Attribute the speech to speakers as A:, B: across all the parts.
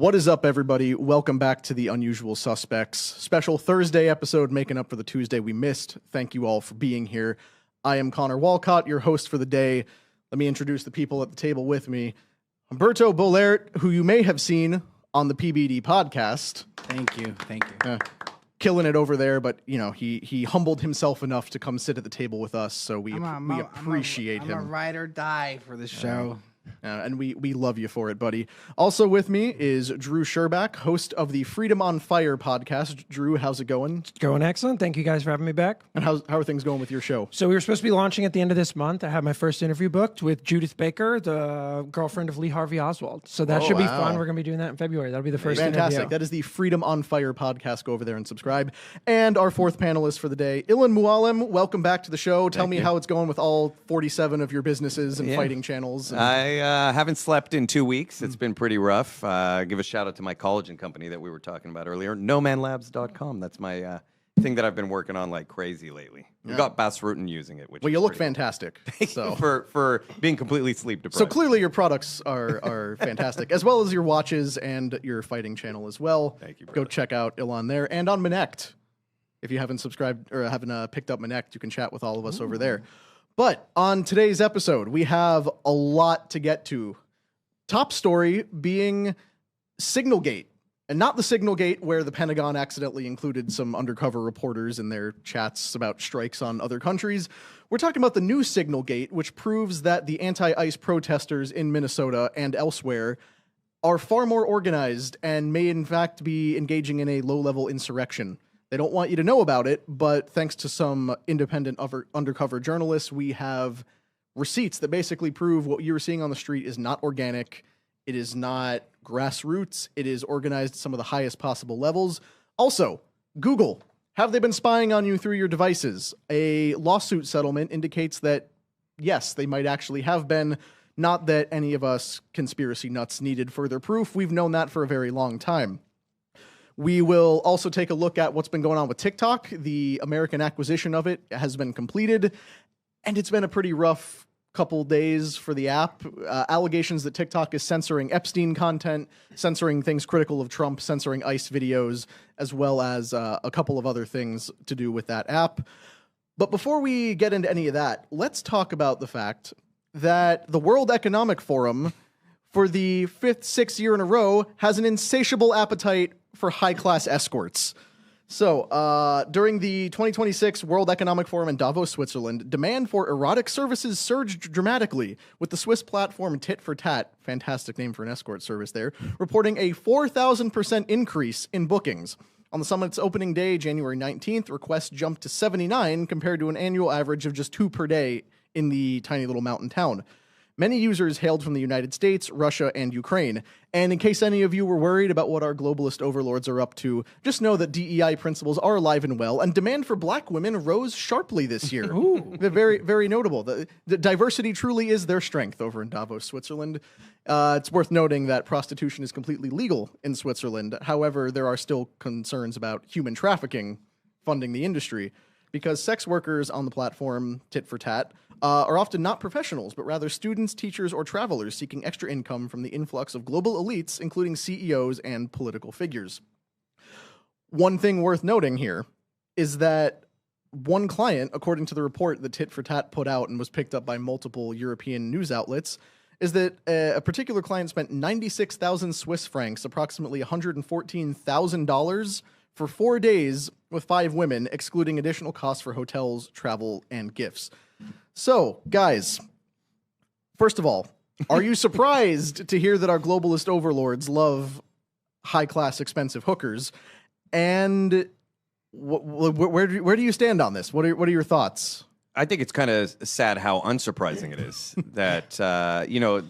A: What is up, everybody? Welcome back to the Unusual Suspects special Thursday episode, making up for the Tuesday we missed. Thank you all for being here. I am Connor Walcott, your host for the day. Let me introduce the people at the table with me. Humberto Bolert, who you may have seen on the PBD podcast.
B: Thank you.
A: Killing it over there, but you know he humbled himself enough to come sit at the table with us, so we appreciate him.
B: I'm a ride or die for the show.
A: And we love you for it, buddy. Also with me is Drew Sherbach, host of the Freedom on Fire podcast. Drew, how's it going?
C: It's going excellent. Thank you guys for having me back.
A: And how are things going with your show?
C: So we were supposed to be launching at the end of this month. I have my first interview booked with Judith Baker, the girlfriend of Lee Harvey Oswald. So that should be fun. We're going to be doing that in February. That'll be the first
A: Fantastic.
C: interview.
A: That is the Freedom on Fire podcast. Go over there and subscribe. And our fourth panelist for the day, Ilan Mualem. Welcome back to the show. Tell me how it's going with all 47 of your businesses and fighting channels.
D: I haven't slept in 2 weeks. It's been pretty rough. Give a shout out to my collagen company that we were talking about earlier, nomanlabs.com. That's my thing that I've been working on like crazy lately. We've got Bas Rutten using it, which
A: well,
D: is
A: you look
D: cool.
A: fantastic. So
D: for being completely sleep deprived.
A: So clearly your products are fantastic, as well as your watches and your fighting channel as well.
D: Thank you, brother.
A: Go check out Ilan there and on Minect. If you haven't subscribed or haven't picked up Minect, you can chat with all of us over there. But on today's episode, we have a lot to get to. Top story being Signalgate, and not the Signalgate where the Pentagon accidentally included some undercover reporters in their chats about strikes on other countries. We're talking about the new Signalgate, which proves that the anti-ICE protesters in Minnesota and elsewhere are far more organized and may in fact be engaging in a low-level insurrection. They don't want you to know about it, but thanks to some independent undercover journalists, we have receipts that basically prove what you were seeing on the street is not organic. It is not grassroots. It is organized at some of the highest possible levels. Also, Google, have they been spying on you through your devices? A lawsuit settlement indicates that, yes, they might actually have been. Not that any of us conspiracy nuts needed further proof. We've known that for a very long time. We will also take a look at what's been going on with TikTok. The American acquisition of it has been completed, and it's been a pretty rough couple days for the app. Allegations that TikTok is censoring Epstein content, censoring things critical of Trump, censoring ICE videos, as well as a couple of other things to do with that app. But before we get into any of that, let's talk about the fact that the World Economic Forum, for the sixth year in a row, has an insatiable appetite for high-class escorts. So, during the 2026 World Economic Forum in Davos, Switzerland, demand for erotic services surged dramatically, with the Swiss platform Tit for Tat, fantastic name for an escort service there, reporting a 4,000% increase in bookings. On the summit's opening day, January 19th, requests jumped to 79 compared to an annual average of just 2 per day in the tiny little mountain town. Many users hailed from the United States, Russia, and Ukraine. And in case any of you were worried about what our globalist overlords are up to, just know that DEI principles are alive and well, and demand for black women rose sharply this year. They're very, very notable. The diversity truly is their strength over in Davos, Switzerland. It's worth noting that prostitution is completely legal in Switzerland. However, there are still concerns about human trafficking funding the industry, because sex workers on the platform Tit for Tat are often not professionals, but rather students, teachers, or travelers seeking extra income from the influx of global elites, including CEOs and political figures. One thing worth noting here is that one client, according to the report that Tit for Tat put out and was picked up by multiple European news outlets, is that a particular client spent 96,000 Swiss francs, approximately $114,000, for 4 days with 5 women, excluding additional costs for hotels, travel, and gifts. So, guys, first of all, are you surprised to hear that our globalist overlords love high-class, expensive hookers? And where do you stand on this? What are your thoughts?
D: I think it's kind of sad how unsurprising it is that,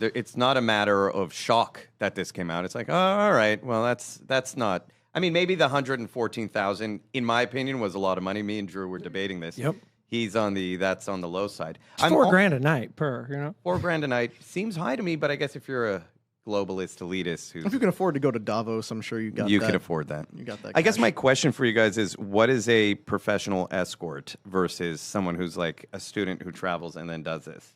D: it's not a matter of shock that this came out. It's like, oh, all right, well, that's not... I mean, maybe the 114,000, in my opinion, was a lot of money. Me and Drew were debating this.
C: Yep.
D: That's on the low side.
C: It's $4,000 a night per,
D: $4,000 a night seems high to me, but I guess if you're a globalist elitist
A: if you can afford to go to Davos, I'm sure you
D: can afford that.
A: You got that.
D: I guess my question for you guys is, what is a professional escort versus someone who's like a student who travels and then does this?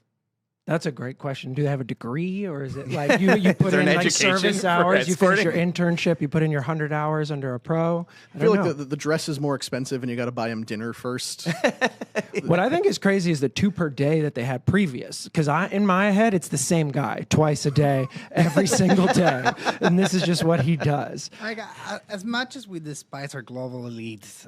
C: That's a great question. Do they have a degree, or is it like you put
D: there
C: in
D: an
C: like
D: education
C: service
D: for
C: hours, you finish your
D: escorting?
C: internship, you put in your 100 hours under a pro?
A: I feel like the dress is more expensive and you got to buy them dinner first.
C: What I think is crazy is the 2 per day that they had previous. Because in my head, it's the same guy twice a day, every single day, and this is just what he does.
B: Like, as much as we despise our global elites,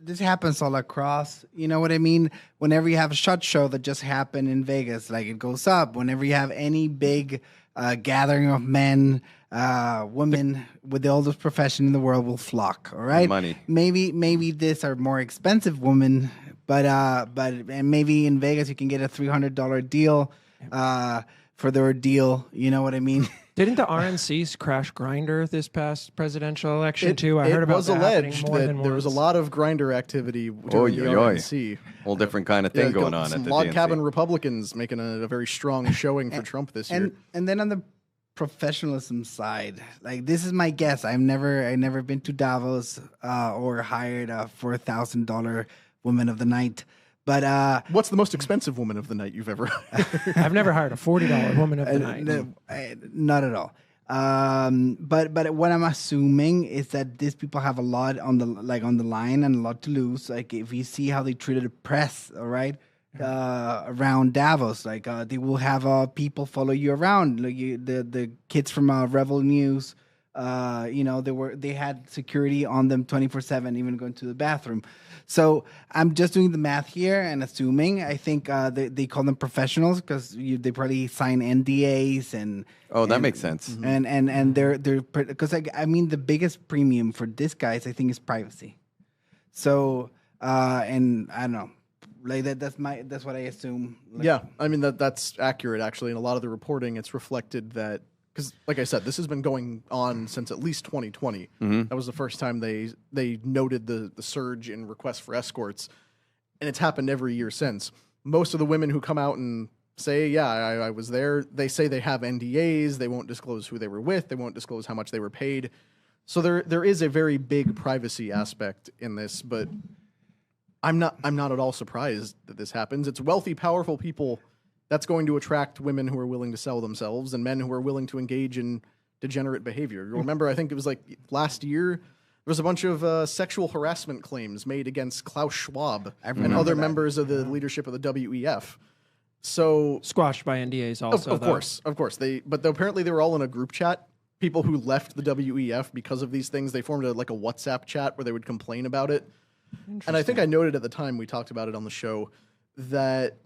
B: this happens all across. You know what I mean? Whenever you have a SHOT Show that just happened in Vegas, like it goes up. Whenever you have any big gathering of men, women with the oldest profession in the world will flock. All right,
D: Money.
B: Maybe these are more expensive women, but and maybe in Vegas you can get a $300 deal for their ordeal. You know what I mean?
C: Didn't the RNCs crash Grindr this past presidential election too? I heard about
A: it was
C: that happening
A: alleged
C: more
A: that
C: than
A: there was a
C: once.
A: lot of Grindr activity during the RNC.
D: Whole different kind of thing going on
A: some
D: at the
A: log
D: DNC.
A: cabin Republicans making a very strong showing for Trump this year.
B: And then on the professionalism side, like this is my guess. I've never been to Davos or hired a $4,000 woman of the night. But
A: What's the most expensive woman of the night you've ever hired?
C: I've never hired a $40 woman of the night.
B: not at all. But what I'm assuming is that these people have a lot on the line and a lot to lose. Like if you see how they treated the press, all right, around Davos, like they will have people follow you around. Like the kids from Rebel News, they had security on them 24/7, even going to the bathroom. So I'm just doing the math here and assuming. I think they call them professionals because they probably sign NDAs and.
D: Oh, that makes sense.
B: And they're because I mean the biggest premium for these guys I think is privacy. So and I don't know, like that's what I assume. Like,
A: Yeah, I mean that's accurate actually. In a lot of the reporting, it's reflected that because, like I said, this has been going on since at least 2020. That was the first time they noted the surge in requests for escorts, and it's happened every year since. Most of the women who come out and say, "Yeah, I was there," they say they have NDAs. They won't disclose who they were with. They won't disclose how much they were paid. So there is a very big privacy aspect in this, but I'm not at all surprised that this happens. It's wealthy, powerful people that's going to attract women who are willing to sell themselves and men who are willing to engage in degenerate behavior. You remember, I think it was like last year, there was a bunch of sexual harassment claims made against Klaus Schwab and other members of the leadership of the WEF. So
C: Squashed by NDAs also.
A: of course. But apparently they were all in a group chat. People who left the WEF because of these things, they formed a WhatsApp chat where they would complain about it. And I think I noted at the time we talked about it on the show that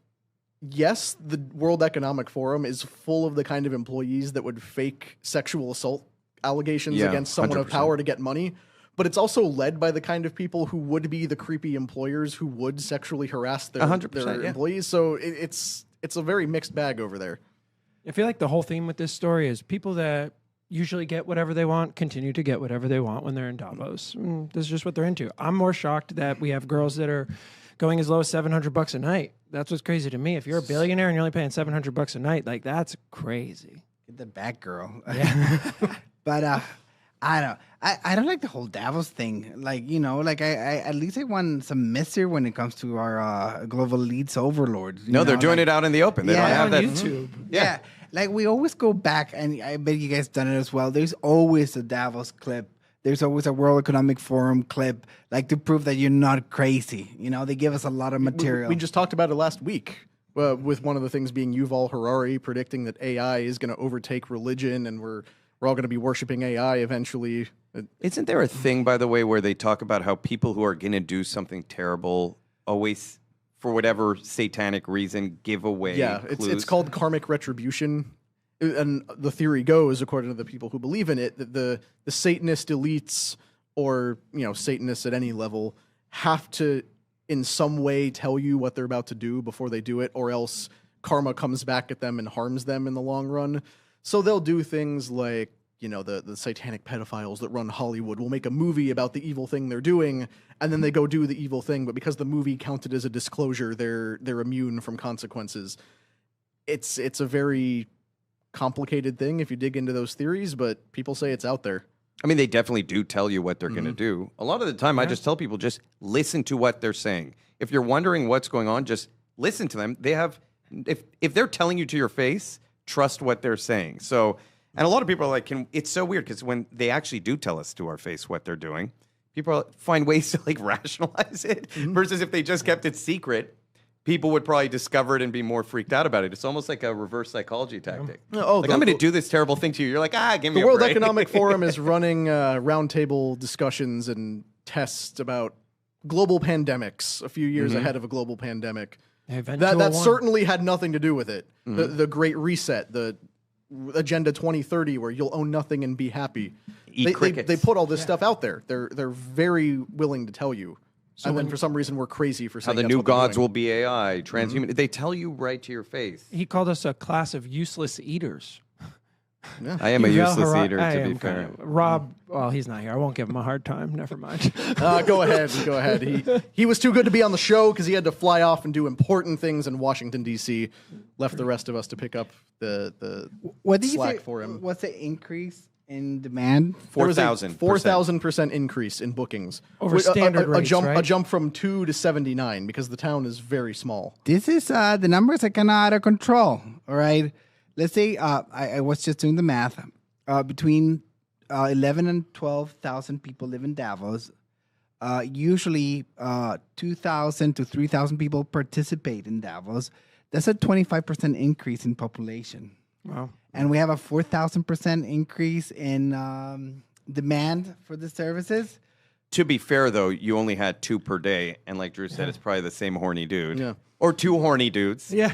A: yes, the World Economic Forum is full of the kind of employees that would fake sexual assault allegations against someone of
D: 100%.
A: power to get money. But it's also led by the kind of people who would be the creepy employers who would sexually harass their
D: 100%, yeah.
A: employees. So it's a very mixed bag over there.
C: I feel like the whole theme with this story is people that usually get whatever they want continue to get whatever they want when they're in Davos. This is just what they're into. I'm more shocked that we have girls that are going as low as $700 a night. That's what's crazy to me. If you're a billionaire and you're only paying $700 a night, like that's crazy.
B: Get the back girl.
C: Yeah.
B: But I don't. I don't like the whole Davos thing. Like I at least I want some mystery when it comes to our global elites overlords.
D: No, they're doing it out in the open. They don't have
C: on
D: that.
C: YouTube.
B: Yeah. Like we always go back, and I bet you guys done it as well. There's always a Davos clip. There's always a World Economic Forum clip, like to prove that you're not crazy. They give us a lot of material.
A: We just talked about it last week with one of the things being Yuval Harari predicting that AI is going to overtake religion and we're all going to be worshiping AI eventually.
D: Isn't there a thing, by the way, where they talk about how people who are going to do something terrible always, for whatever satanic reason, give away
A: It's
D: clues?
A: called karmic retribution. And the theory goes, according to the people who believe in it, that the Satanist elites or Satanists at any level have to in some way tell you what they're about to do before they do it, or else karma comes back at them and harms them in the long run. So they'll do things like, the satanic pedophiles that run Hollywood will make a movie about the evil thing they're doing, and then they go do the evil thing, but because the movie counted as a disclosure, they're immune from consequences. It's a very complicated thing if you dig into those theories, but people say it's out there.
D: I mean, they definitely do tell you what they're going to do. A lot of the time, I just tell people, just listen to what they're saying. If you're wondering what's going on, just listen to them. They have, if they're telling you to your face, trust what they're saying. So, and a lot of people are like, it's so weird because when they actually do tell us to our face what they're doing, people find ways to like rationalize it versus if they just kept it secret, people would probably discover it and be more freaked out about it. It's almost like a reverse psychology tactic.
A: Oh,
D: like, I'm going to do this terrible thing to you. You're like, give me
A: the
D: a
A: World
D: break.
A: Economic Forum is running roundtable discussions and tests about global pandemics a few years ahead of a global pandemic. That certainly had nothing to do with it. The Great Reset, the Agenda 2030, where you'll own nothing and be happy. They put all this stuff out there. They're very willing to tell you. So and then for some reason we're crazy for saying
D: how the new gods will be AI, transhuman. They tell you right to your face.
C: He called us a class of useless eaters.
A: Yeah.
D: I am a useless eater, to be fair.
C: Rob, well, he's not here. I won't give him a hard time. Never mind.
A: Go ahead. He was too good to be on the show because he had to fly off and do important things in Washington, D.C. Left the rest of us to pick up the
B: What do you
A: slack
B: think?
A: for him.
B: What's the increase in demand?
A: 4,000% increase in bookings
C: Over standard rates,
A: a jump from 2 to 79 because the town is very small.
B: This is the numbers are kind of out of control. All right, let's say I was just doing the math. Between 11 and 12,000 people live in Davos. Usually 2,000 to 3,000 people participate in Davos. That's a 25% increase in population.
C: Wow.
B: And we have a 4,000% increase in demand for the services.
D: To be fair, though, you only had 2 per day. And like Drew said, it's probably the same horny dude.
A: Yeah.
D: Or 2 horny dudes.
C: Yeah.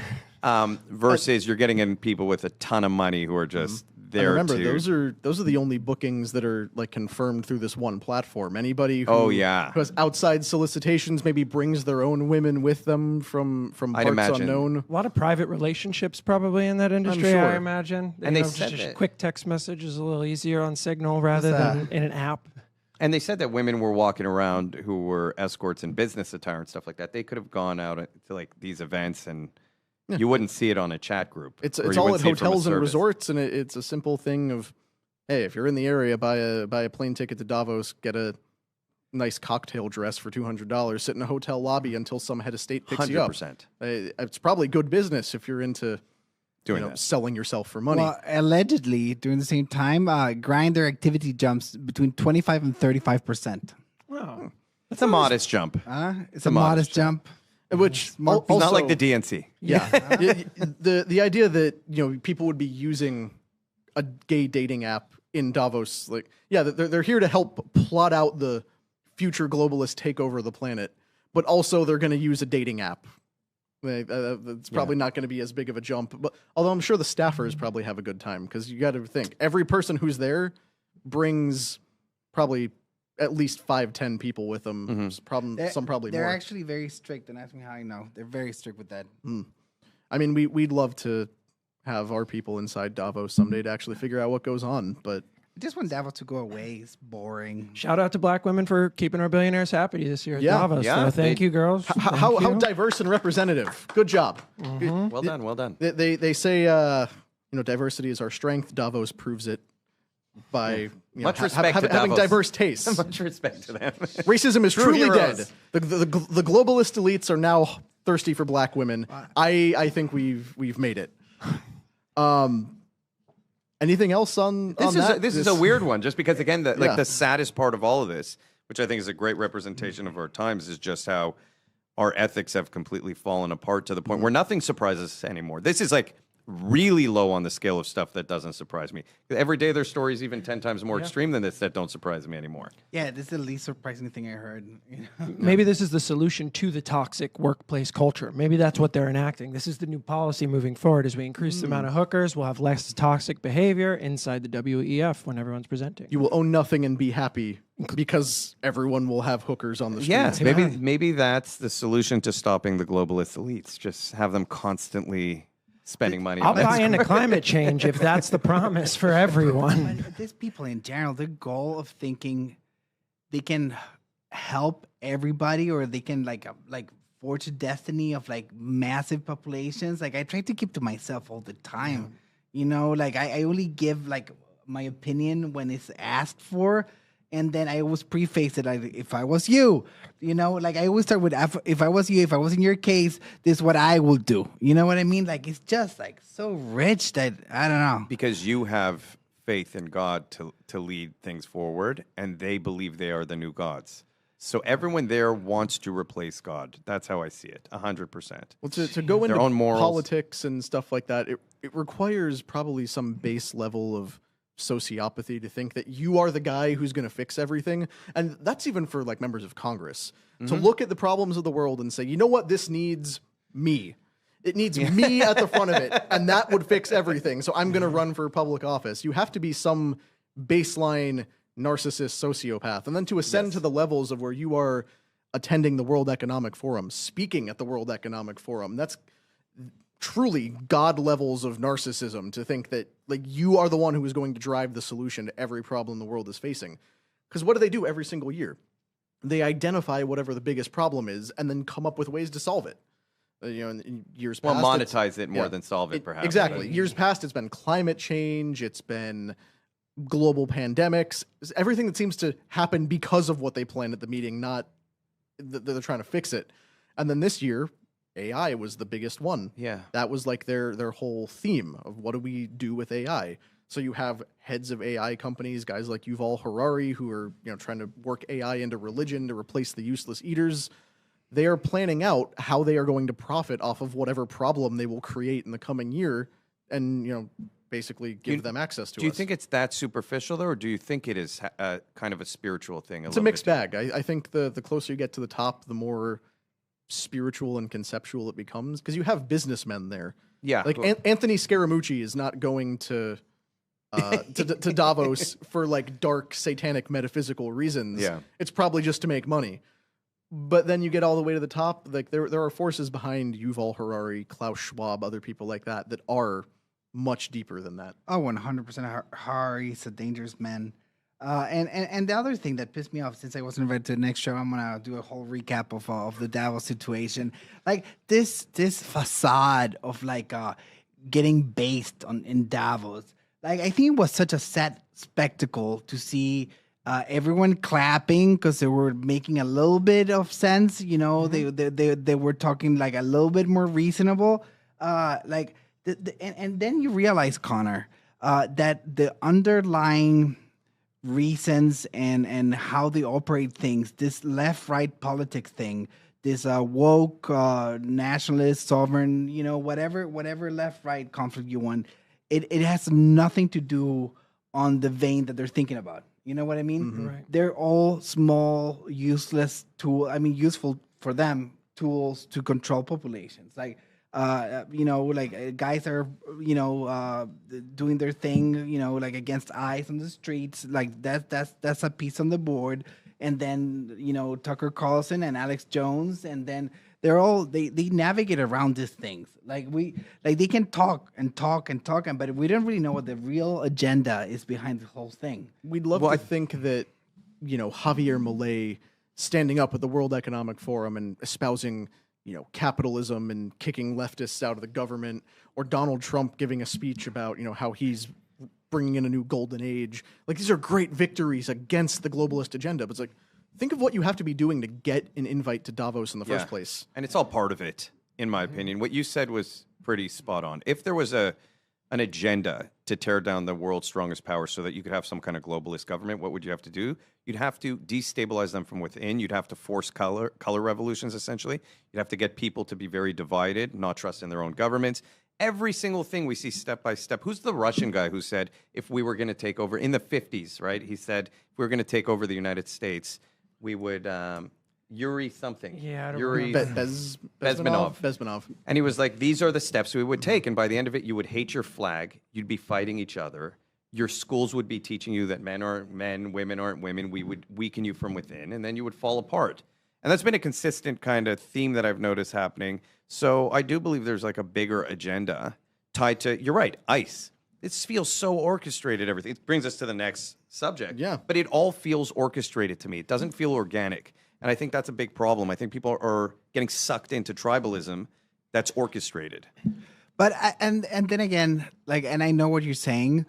D: Versus you're getting in people with a ton of money who are just there.
A: And remember,
D: to...
A: those are the only bookings that are like confirmed through this one platform. Anybody who,
D: who
A: has outside solicitations maybe brings their own women with them from
D: I'd
A: parts
D: imagine.
A: Unknown.
C: A lot of private relationships probably in that industry,
A: sure.
C: I imagine.
D: And they
C: just
D: said
C: a
D: that-
C: quick text message is a little easier on Signal rather than in an app.
D: And they said that women were walking around who were escorts in business attire and stuff like that. They could have gone out to like these events and you wouldn't see it on a chat group.
A: It's
D: or you
A: all
D: wouldn't
A: at
D: see it from a
A: hotels and
D: service.
A: resorts, and it's a simple thing of, hey, if you're in the area, buy a plane ticket to Davos, get a nice cocktail dress for $200, sit in a hotel lobby until some head of state picks you up.
D: 100%.
A: It's probably good business if you're into
D: Doing that.
A: selling yourself for money.
B: Well, allegedly, during the same time, Grindr activity jumps between 25 and 35%.
C: Wow.
D: It's a modest jump.
B: It's a modest jump.
A: Which
D: It's not like the DNC.
A: Yeah, the idea that people would be using a gay dating app in Davos, like they're here to help plot out the future globalist takeover of the planet, but also they're going to use a dating app. It's probably not going to be as big of a jump, but although I'm sure the staffers probably have a good time because you got to think every person who's there brings probably at least 5-10 people with them. Some probably
B: They're
A: more.
B: actually very strict, and ask me how I know. They're very strict with that.
A: I mean, we'd love to have our people inside Davos someday to actually figure out what goes on, but
B: I just want Davos to go away. It's boring.
C: Shout out to Black women for keeping our billionaires happy this year at
A: Yeah.
C: Davos.
D: Yeah,
C: So thank you, girls.
A: how
C: Thank you.
A: diverse and representative. Good job.
D: Well done, well done.
A: They say diversity is our strength. Davos proves it by
D: Much respect to
A: having
D: Davos.
A: diverse tastes.
D: Much respect to them.
A: Racism is
D: True
A: truly
D: heroes.
A: dead. The globalist elites are now thirsty for black women. I think we've made it. Anything else on that?
D: This is a weird one, just because again, the saddest part of all of this, which I think is a great representation of our times, is just how our ethics have completely fallen apart to the point where nothing surprises us anymore. This is like really low on the scale of stuff that doesn't surprise me. Every day there's stories even 10 times more extreme than this that don't surprise me anymore.
B: Yeah, this is the least surprising thing I heard.
C: Maybe this is the solution to the toxic workplace culture. Maybe that's what they're enacting. This is the new policy moving forward. As we increase the amount of hookers, we'll have less toxic behavior inside the WEF when everyone's presenting.
A: You will own nothing and be happy because everyone will have hookers on the street.
D: Yes, maybe that's the solution to stopping the globalist elites. Just have them constantly spending money.
C: I'll buy into climate change if that's the promise for everyone.
B: But these people in general, their goal of thinking they can help everybody or they can like forge a destiny of like massive populations. Like I try to keep to myself all the time. I only give like my opinion when it's asked for. And then I always preface it like, if I was you, like I always start with, if I was you, if I was in your case, this is what I would do. You know what I mean? Like, it's just like so rich that I don't know.
D: Because you have faith in God to lead things forward, and they believe they are the new gods. So everyone there wants to replace God. That's how I see it, 100%.
A: Well, to go
D: Their
A: into
D: own morals.
A: politics and stuff like that, it requires probably some base level of sociopathy to think that you are the guy who's going to fix everything. And that's even for like members of Congress. To look at the problems of the world and say, you know what, this needs me. It needs me at the front of it, and that would fix everything. So I'm going to run for public office. You have to be some baseline narcissist sociopath. And then to ascend to the levels of where you are attending the World Economic Forum, speaking at the World Economic Forum, that's truly God levels of narcissism, to think that like you are the one who is going to drive the solution to every problem the world is facing. Because what do they do every single year? They identify whatever the biggest problem is and then come up with ways to solve it. In years past,
D: monetize it more than solve it, perhaps.
A: Exactly. Years past, it's been climate change, it's been global pandemics, everything that seems to happen because of what they planned at the meeting, not that they're trying to fix it. And then this year, AI was the biggest one.
D: Yeah.
A: That was like their whole theme of what do we do with AI. So you have heads of AI companies, guys like Yuval Harari, who are trying to work AI into religion to replace the useless eaters. They are planning out how they are going to profit off of whatever problem they will create in the coming year, and basically give them access to us.
D: Do you think it's that superficial, though, or do you think it is kind of a spiritual thing?
A: It's a mixed bag. I think the closer you get to the top, the more spiritual and conceptual it becomes, because you have businessmen there.
D: Yeah.
A: Like Anthony Scaramucci is not going to Davos for like dark satanic metaphysical reasons.
D: Yeah.
A: It's probably just to make money. But then you get all the way to the top, like there are forces behind Yuval Harari, Klaus Schwab, other people like that are much deeper than that.
B: Oh, 100% Harari's a dangerous man. And the other thing that pissed me off, since I wasn't invited to the next show, I'm gonna do a whole recap of the Davos situation. Like this facade of like getting based in Davos. Like I think it was such a sad spectacle to see everyone clapping because they were making a little bit of sense. They were talking like a little bit more reasonable. And then you realize, Connor, that the underlying reasons and how they operate things, this left-right politics thing, this woke nationalist, sovereign, whatever left-right conflict you want, it has nothing to do on the vein that they're thinking about. You know what I mean?
C: Mm-hmm. Right.
B: They're all small, useless useful for them tools to control populations. Like, guys are, doing their thing, like against ICE on the streets. Like that's a piece on the board. And then, Tucker Carlson and Alex Jones, and then they navigate around these things. They can talk, but we don't really know what the real agenda is behind the whole thing.
A: We'd love to think that, Javier Milei standing up at the World Economic Forum and espousing, capitalism and kicking leftists out of the government, or Donald Trump giving a speech about, how he's bringing in a new golden age. Like, these are great victories against the globalist agenda. But it's like, think of what you have to be doing to get an invite to Davos in the first place.
D: And it's all part of it, in my opinion. What you said was pretty spot on. If there was an agenda to tear down the world's strongest power so that you could have some kind of globalist government, what would you have to do? You'd have to destabilize them from within. You'd have to force color revolutions, essentially. You'd have to get people to be very divided, not trust in their own governments. Every single thing we see step by step. Who's the Russian guy who said if we were going to take over in the 50s, right? He said if we were going to take over the United States, we would Yuri something.
C: Yeah, I don't
D: Yuri
A: Bezmenov.
D: And he was like, these are the steps we would take. And by the end of it, you would hate your flag. You'd be fighting each other. Your schools would be teaching you that men aren't men, women aren't women. We would weaken you from within, and then you would fall apart. And that's been a consistent kind of theme that I've noticed happening. So I do believe there's like a bigger agenda tied to, you're right, ICE. This feels so orchestrated, everything. It brings us to the next subject.
A: Yeah.
D: But it all feels orchestrated to me. It doesn't feel organic. And I think that's a big problem. I think people are getting sucked into tribalism that's orchestrated.
B: But and then again, and I know what you're saying,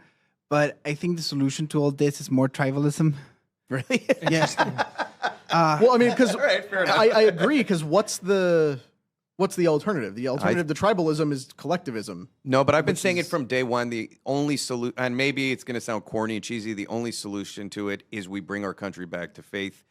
B: but I think the solution to all this is more tribalism.
D: Really?
B: Yes.
A: Well, I mean, because
D: right, fair enough.
A: I agree. Because what's the alternative? The alternative to tribalism is collectivism.
D: No, but I've been saying it from day one. The only solution, and maybe it's going to sound corny and cheesy, the only solution to it is we bring our country back to faith.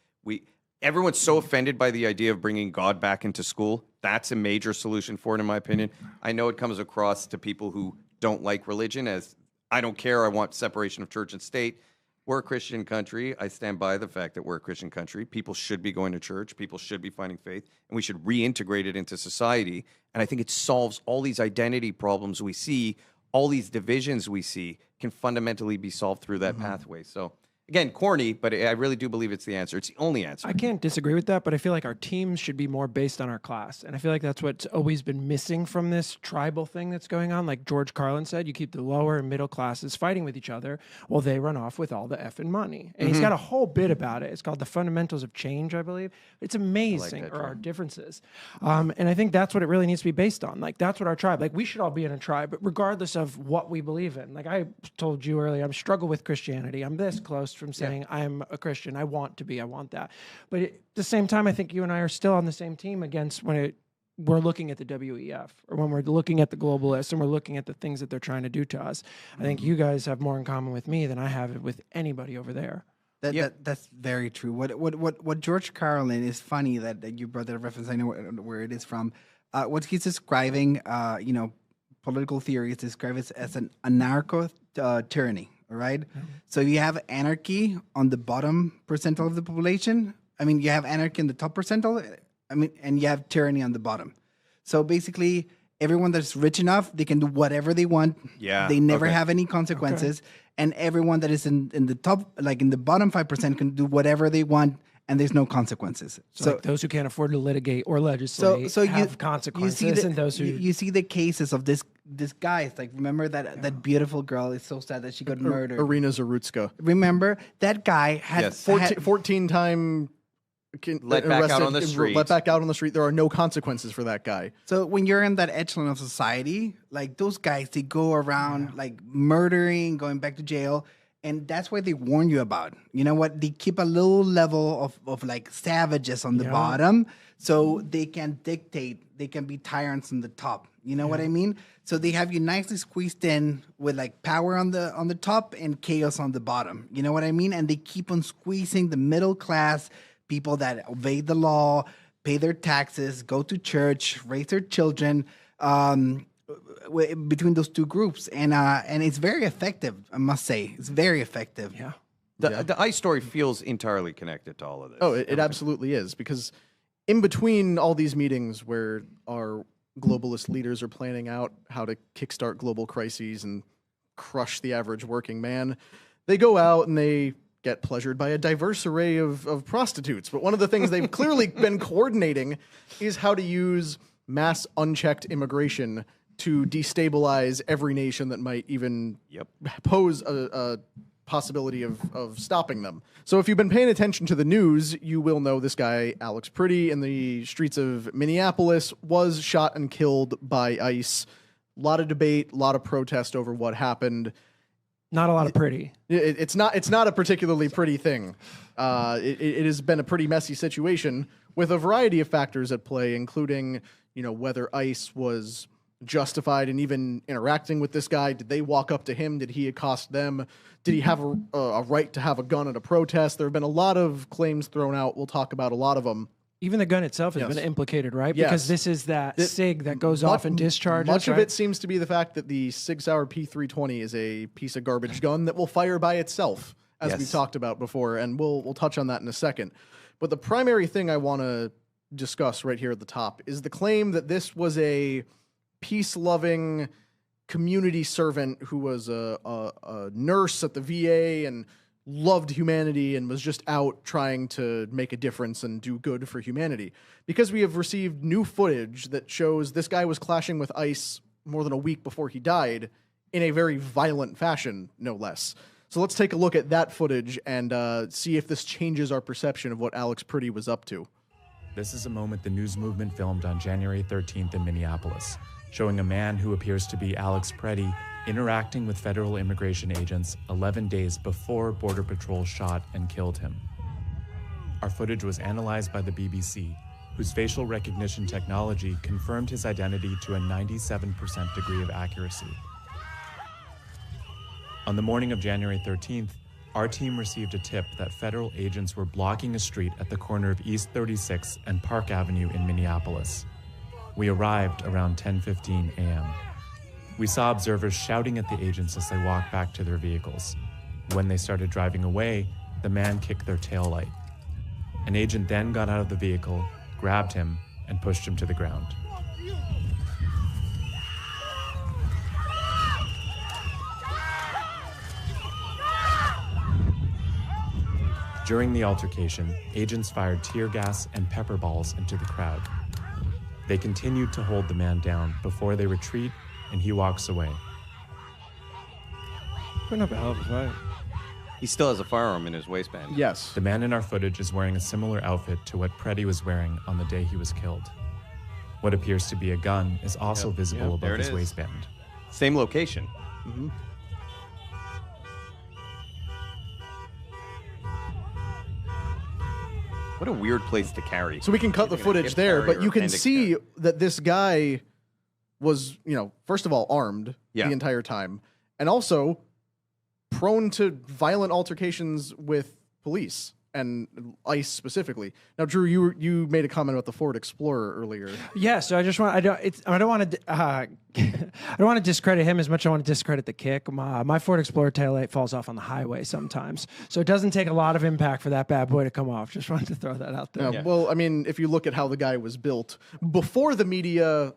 D: Everyone's so offended by the idea of bringing God back into school. That's a major solution for it, in my opinion. I know it comes across to people who don't like religion as, I don't care, I want separation of church and state. We're a Christian country. I stand by the fact that we're a Christian country. People should be going to church. People should be finding faith, and we should reintegrate it into society. And I think it solves all these identity problems we see, all these divisions we see can fundamentally be solved through that pathway. So, again, corny, but I really do believe it's the answer. It's the only answer.
C: I can't disagree with that, but I feel like our teams should be more based on our class. And I feel like that's what's always been missing from this tribal thing that's going on. Like George Carlin said, you keep the lower and middle classes fighting with each other while they run off with all the effing money. And he's got a whole bit about it. It's called The Fundamentals of Change, I believe. It's amazing, or our differences. And I think that's what it really needs to be based on. Like, that's what our tribe, like, we should all be in a tribe, but regardless of what we believe in. Like I told you earlier, I struggle with Christianity. I'm this close from saying I'm a Christian. I want to be. I want that. But at the same time, I think you and I are still on the same team against when we're looking at the WEF or when we're looking at the globalists and we're looking at the things that they're trying to do to us. I think you guys have more in common with me than I have with anybody over there.
B: That's very true. What George Carlin is funny that you brought that reference. I know where it is from. What he's describing, political theories describe it as an anarcho tyranny. Right? So you have anarchy on the bottom percentile of the population. I mean, you have anarchy in the top percentile. I mean, and you have tyranny on the bottom. So basically, everyone that's rich enough, they can do whatever they want.
D: Yeah.
B: They never have any consequences. And everyone that is in the top, like in the bottom 5%, can do whatever they want, and there's no consequences.
C: So like those who can't afford to litigate or legislate have consequences, and those who
B: you see the cases of this guy. It's like, remember that beautiful girl is so sad that she got murdered.
A: Irina Zarutska.
B: Remember that guy had
A: 14 time
D: let back out on the street.
A: Let back out on the street. There are no consequences for that guy.
B: So when you're in that echelon of society, like those guys, they go around like murdering, going back to jail. And that's why they warn you about. You know what? They keep a little level of like savages on the bottom so they can dictate. They can be tyrants on the top. You know what I mean? So they have you nicely squeezed in with like power on the top and chaos on the bottom. You know what I mean? And they keep on squeezing the middle class people that obey the law, pay their taxes, go to church, raise their children. Between those two groups, and it's very effective. I must say, it's very effective.
C: Yeah.
D: The ICE story feels entirely connected to all of this.
A: Oh, it absolutely is, because in between all these meetings where our globalist leaders are planning out how to kickstart global crises and crush the average working man, they go out and they get pleasured by a diverse array of prostitutes. But one of the things they've clearly been coordinating is how to use mass unchecked immigration to destabilize every nation that might even pose a possibility of stopping them. So if you've been paying attention to the news, you will know this guy, Alex Pretty, in the streets of Minneapolis, was shot and killed by ICE. A lot of debate, a lot of protest over what happened.
C: Not a lot of pretty.
A: It's not a particularly pretty thing. It has been a pretty messy situation with a variety of factors at play, including, whether ICE was justified in even interacting with this guy. Did they walk up to him? Did he accost them? Did he have a right to have a gun at a protest? There have been a lot of claims thrown out. We'll talk about a lot of them.
C: Even the gun itself has been implicated, right?
A: Yes.
C: Because this is that SIG that goes off and discharges.
A: Much of it seems to be the fact that the Sig Sauer P320 is a piece of garbage gun that will fire by itself, as we've talked about before, and we'll touch on that in a second. But the primary thing I want to discuss right here at the top is the claim that this was a peace-loving community servant who was a nurse at the VA and loved humanity and was just out trying to make a difference and do good for humanity. Because we have received new footage that shows this guy was clashing with ICE more than a week before he died in a very violent fashion, no less. So let's take a look at that footage and see if this changes our perception of what Alex Pretty was up to.
E: This is a moment the news movement filmed on January 13th in Minneapolis, showing a man who appears to be Alex Pretty interacting with federal immigration agents 11 days before Border Patrol shot and killed him. Our footage was analyzed by the BBC, whose facial recognition technology confirmed his identity to a 97% degree of accuracy. On the morning of January 13th, our team received a tip that federal agents were blocking a street at the corner of East 36 and Park Avenue in Minneapolis. We arrived around 10:15 a.m. We saw observers shouting at the agents as they walked back to their vehicles. When they started driving away, the man kicked their taillight. An agent then got out of the vehicle, grabbed him, and pushed him to the ground. During the altercation, agents fired tear gas and pepper balls into the crowd. They continued to hold the man down before they retreat, and he walks away.
C: Putting up a hell of a fight.
D: He still has a firearm in his waistband.
A: Yes.
E: The man in our footage is wearing a similar outfit to what Preddy was wearing on the day he was killed. What appears to be a gun is also visible
D: there
E: above
D: it
E: his
D: is.
E: waistband.
D: Same location. What a weird place to carry.
A: So we can cut the
D: You're gonna
A: footage
D: hip
A: there,
D: carry
A: but
D: or
A: you can
D: appendix
A: see
D: carry.
A: that this guy was, first of all, armed
D: Yeah.
A: the entire time, and also prone to violent altercations with police and ICE specifically. Now, Drew, you made a comment about the Ford Explorer earlier.
C: Yeah, so I don't want to I don't want to discredit him as much as I want to discredit the kick. My Ford Explorer taillight falls off on the highway sometimes, so it doesn't take a lot of impact for that bad boy to come off. Just wanted to throw that out there.
A: Well, I mean, if you look at how the guy was built before the media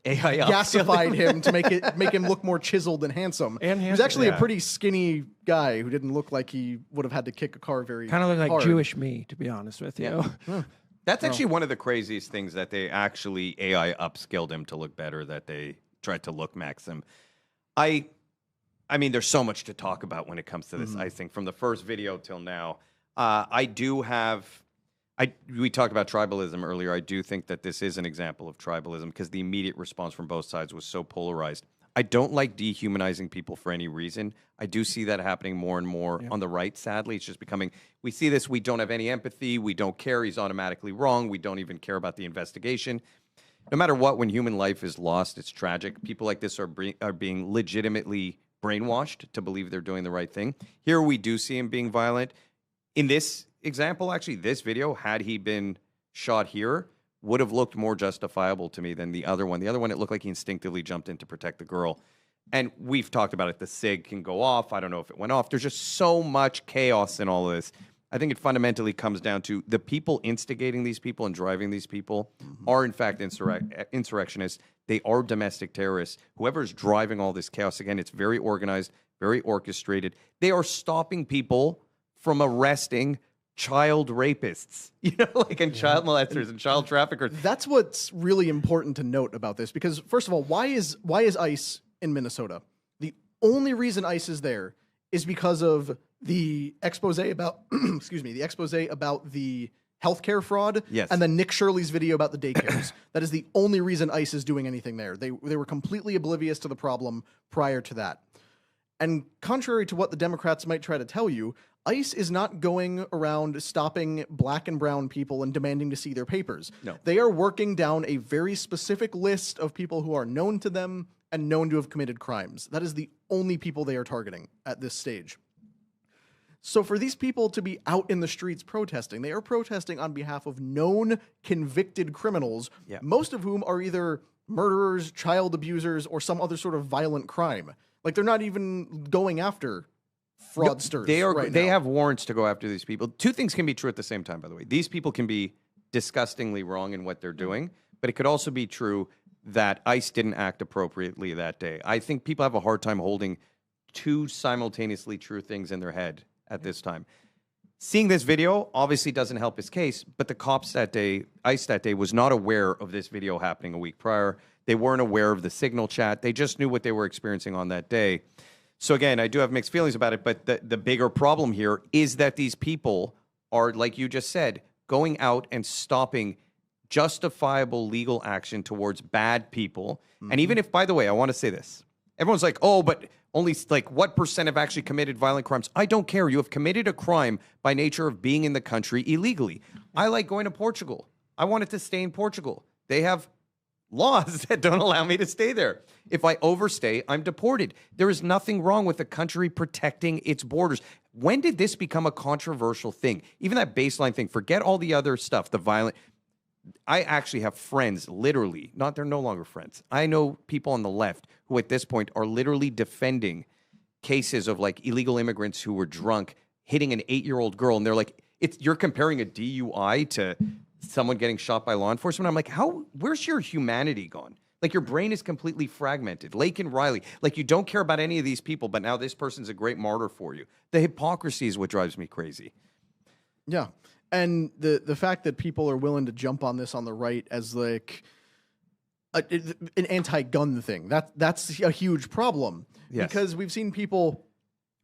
D: AI
A: gasified him to make him look more chiseled and handsome.
C: And
A: He was
C: handsome,
A: actually
D: yeah.
A: a pretty skinny guy who didn't look like he would have had to kick a car very
C: Kind of look like
A: hard.
C: Jewish me, to be honest with you.
D: That's actually one of the craziest things, that they actually AI upskilled him to look better, that they tried to look Maxim. I mean, there's so much to talk about when it comes to this, I think, from the first video till now. We talked about tribalism earlier. I do think that this is an example of tribalism because the immediate response from both sides was so polarized. I don't like dehumanizing people for any reason. I do see that happening more and more on the right, sadly. It's just becoming, we see this, we don't have any empathy, we don't care, he's automatically wrong, we don't even care about the investigation. No matter what, when human life is lost, it's tragic. People like this are being legitimately brainwashed to believe they're doing the right thing. Here we do see him being violent. In this example, actually, this video, had he been shot here, would have looked more justifiable to me than the other one. The other one, it looked like he instinctively jumped in to protect the girl. And we've talked about it. The SIG can go off. I don't know if it went off. There's just so much chaos in all of this. I think it fundamentally comes down to the people instigating these people and driving these people are, in fact, insurrectionists. They are domestic terrorists. Whoever's driving all this chaos, again, it's very organized, very orchestrated. They are stopping people from arresting child rapists, and child molesters and child traffickers.
A: That's what's really important to note about this, because first of all, why is ICE in Minnesota? The only reason ICE is there is because of the expose about the expose about the healthcare fraud,
D: Yes.
A: and then Nick Shirley's video about the daycares. That is the only reason ICE is doing anything there. They were completely oblivious to the problem prior to that. And contrary to what the Democrats might try to tell you, ICE is not going around stopping black and brown people and demanding to see their papers.
D: No.
A: They are working down a very specific list of people who are known to them and known to have committed crimes. That is the only people they are targeting at this stage. So for these people to be out in the streets protesting, they are protesting on behalf of known convicted criminals, most of whom are either murderers, child abusers, or some other sort of violent crime. Like, they're not even going after fraudsters.
D: They have warrants to go after these people. Two things can be true at the same time, by the way. These people can be disgustingly wrong in what they're doing, but it could also be true that ICE didn't act appropriately that day. I think people have a hard time holding two simultaneously true things in their head at this time. Seeing this video obviously doesn't help his case, but the cops that day, ICE that day, was not aware of this video happening a week prior. They weren't aware of the signal chat. They just knew what they were experiencing on that day. So again, I do have mixed feelings about it, but the bigger problem here is that these people are, like you just said, going out and stopping justifiable legal action towards bad people. And even if, by the way, I want to say this, Everyone's like, oh, but only like what percent have actually committed violent crimes? I don't care. You have committed a crime by nature of being in the country illegally. I like going to Portugal. I wanted to stay in Portugal. They have laws that don't allow me to stay there. If I overstay, I'm deported. There is nothing wrong with a country protecting its borders. When did this become a controversial thing? Even that baseline thing, forget all the other stuff, the violent. I actually have friends, literally, they're no longer friends. I know people on the left who at this point are literally defending cases of like illegal immigrants who were drunk, hitting an 8-year-old girl. And they're like, you're comparing a DUI to someone getting shot by law enforcement. I'm like, where's your humanity gone? Like your brain is completely fragmented. Lake and Riley, like you don't care about any of these people, but now this person's a great martyr for you. The hypocrisy is what drives me crazy.
A: Yeah. And the fact that people are willing to jump on this on the right as like an anti-gun thing, that's a huge problem.
D: Yes.
A: Because we've seen people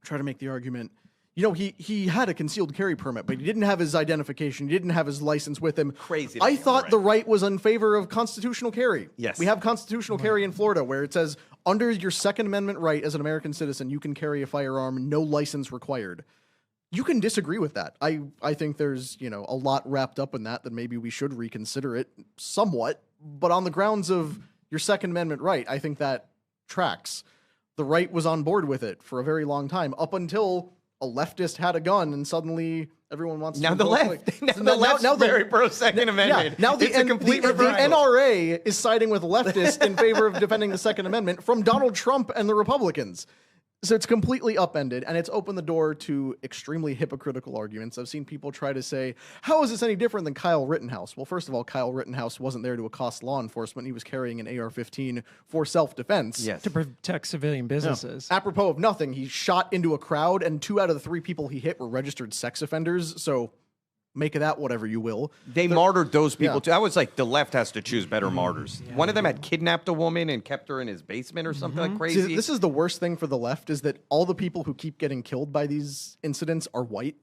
A: try to make the argument, you know, he had a concealed carry permit, but he didn't have his identification. He didn't have his license with him.
D: Crazy.
A: I thought the right was in favor of constitutional carry.
D: Yes.
A: We have constitutional carry in Florida where it says under your Second Amendment right as an American citizen, you can carry a firearm, no license required. You can disagree with that. I think there's, you know, a lot wrapped up in that maybe we should reconsider it somewhat. But on the grounds of your Second Amendment right, I think that tracks. The right was on board with it for a very long time, up until a leftist had a gun and suddenly everyone wants
D: now
A: to
D: the left. Now the left's very pro-Second Amendment.
A: Yeah, now
D: it's a complete reversal.
A: The NRA is siding with leftists in favor of defending the Second Amendment from Donald Trump and the Republicans. So it's completely upended, and it's opened the door to extremely hypocritical arguments. I've seen people try to say, how is this any different than Kyle Rittenhouse? Well, first of all, Kyle Rittenhouse wasn't there to accost law enforcement. He was carrying an AR-15 for self-defense.
D: Yes.
C: To protect civilian businesses.
A: No. Apropos of nothing, he shot into a crowd, and 2 out of the 3 people he hit were registered sex offenders, so make of that whatever you will.
D: They martyred those people too. I was like, the left has to choose better martyrs. One of them had kidnapped a woman and kept her in his basement or something like crazy.
A: See, this is the worst thing for the left, is that all the people who keep getting killed by these incidents are white,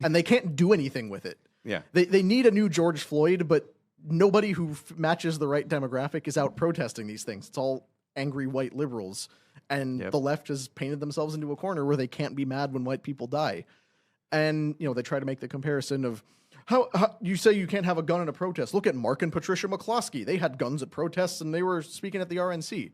A: and they can't do anything with it.
D: Yeah.
A: They need a new George Floyd, but nobody who matches the right demographic is out protesting these things. It's all angry white liberals. And the left has painted themselves into a corner where they can't be mad when white people die. And, you know, they try to make the comparison of how you say you can't have a gun in a protest. Look at Mark and Patricia McCloskey. They had guns at protests and they were speaking at the RNC.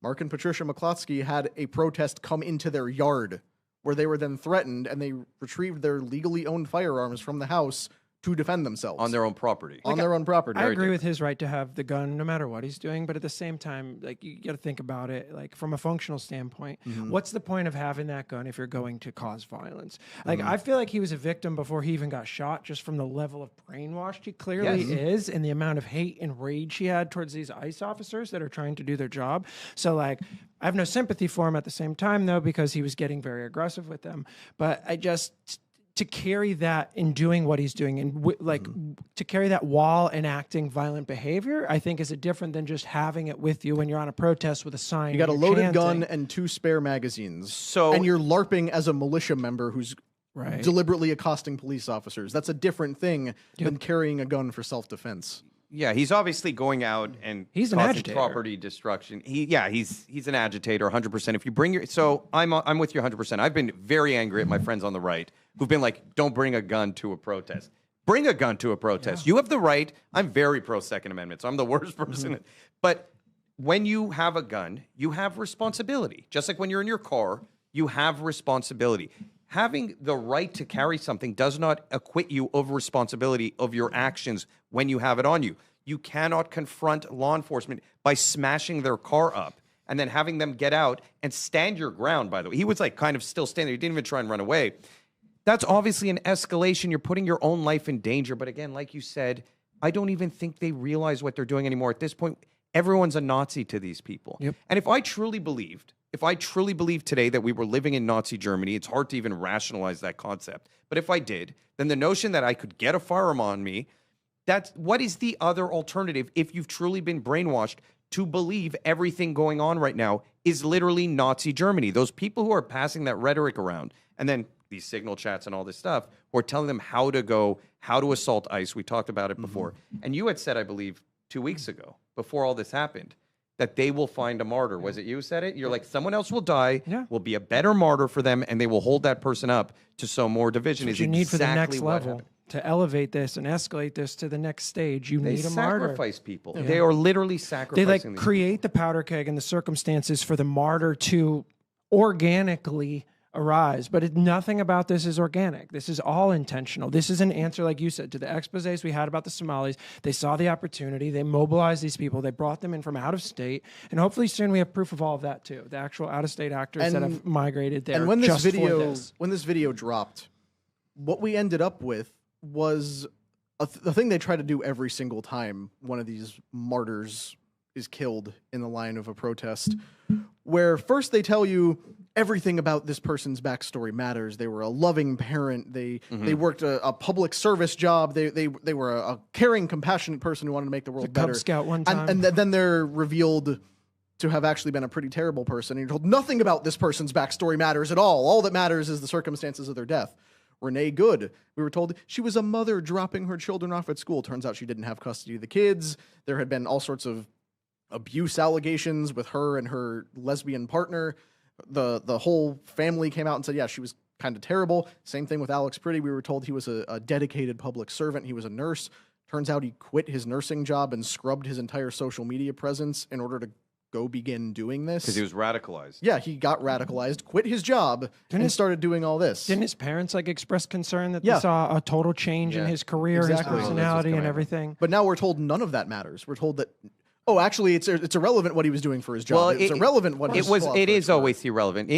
A: Mark and Patricia McCloskey had a protest come into their yard where they were then threatened, and they retrieved their legally owned firearms from the house to defend themselves.
D: On their own property.
A: On their own property.
C: I agree with his right to have the gun no matter what he's doing, but at the same time, like, you got to think about it, like, from a functional standpoint. What's the point of having that gun if you're going to cause violence? Like, I feel like he was a victim before he even got shot, just from the level of brainwashed he clearly is, and the amount of hate and rage he had towards these ICE officers that are trying to do their job. So, like, I have no sympathy for him at the same time, though, because he was getting very aggressive with them. But I just, to carry that in doing what he's doing, and to carry that while enacting violent behavior, I think is different than just having it with you when you're on a protest with a sign.
A: You got a
C: and you're
A: loaded
C: chanting.
A: gun and 2 spare magazines.
D: So-
A: and you're LARPing as a militia member who's deliberately accosting police officers. That's a different thing than carrying a gun for self-defense.
D: Yeah, he's obviously going out and
C: He's an
D: causing
C: agitator.
D: property destruction. He's an agitator, 100%. If you bring your, so I'm with you 100%. I've been very angry at my friends on the right who've been like, don't bring a gun to a protest. Bring a gun to a protest. You have the right. I'm very pro Second Amendment, so I'm the worst person. But when you have a gun, you have responsibility. Just like when you're in your car, you have responsibility. Having the right to carry something does not acquit you of responsibility of your actions when you have it on you. You cannot confront law enforcement by smashing their car up and then having them get out and stand your ground, by the way. He was like kind of still standing there. He didn't even try and run away. That's obviously an escalation. You're putting your own life in danger. But again, like you said, I don't even think they realize what they're doing anymore. At this point, everyone's a Nazi to these people. And if I truly believed today that we were living in Nazi Germany, it's hard to even rationalize that concept. But if I did, then the notion that I could get a firearm on me, what is the other alternative if you've truly been brainwashed to believe everything going on right now is literally Nazi Germany? Those people who are passing that rhetoric around, and then these signal chats and all this stuff, who are telling them how to assault ICE. We talked about it before. And you had said, I believe, 2 weeks ago, before all this happened, that they will find a martyr. Was it you who said it? You're like, someone else will die,
C: Yeah.
D: will be a better martyr for them, and they will hold that person up to sow more division.
C: What
D: Is
C: you need for the
D: exactly
C: next
D: what
C: level
D: happened.
C: to elevate this and escalate this to the next stage. You
D: They
C: need a martyr.
D: sacrifice people. They are literally
C: They
D: sacrificing
C: like
D: these
C: create the powder keg and the circumstances for the martyr to organically arise. But nothing about this is organic. This is all intentional. This is an answer, like you said, to the exposés we had about the Somalis. They saw the opportunity. They mobilized these people. They brought them in from out of state. And hopefully soon we have proof of all of that too. The actual out-of-state actors that have migrated there.
A: And when this
C: just for
A: video
C: this.
A: when this video dropped, what we ended up with was the thing they try to do every single time one of these martyrs is killed in the line of a protest, where first they tell you everything about this person's backstory matters. They were a loving parent. They worked a public service job. They were a caring, compassionate person who wanted to make the world better.
C: Cub Scout one time.
A: And then they're revealed to have actually been a pretty terrible person. And you're told nothing about this person's backstory matters at all. All that matters is the circumstances of their death. Renee Good, we were told she was a mother dropping her children off at school. Turns out she didn't have custody of the kids. There had been all sorts of abuse allegations with her and her lesbian partner. The whole family came out and said, yeah, she was kind of terrible. Same thing with Alex Pretty. We were told he was a dedicated public servant. He was a nurse. Turns out he quit his nursing job and scrubbed his entire social media presence in order to go begin doing this.
D: Because he was radicalized.
A: Yeah, he got radicalized, quit his job, and started doing all this.
C: Didn't his parents like express concern that
A: Yeah.
C: they saw a total change in
D: Yeah.
C: his career,
A: Exactly.
C: his personality, and everything?
A: But now we're told none of that matters. We're told that, oh, actually, it's irrelevant what he was doing for his job. It's irrelevant what his flaws
D: It
A: were.
D: is always irrelevant.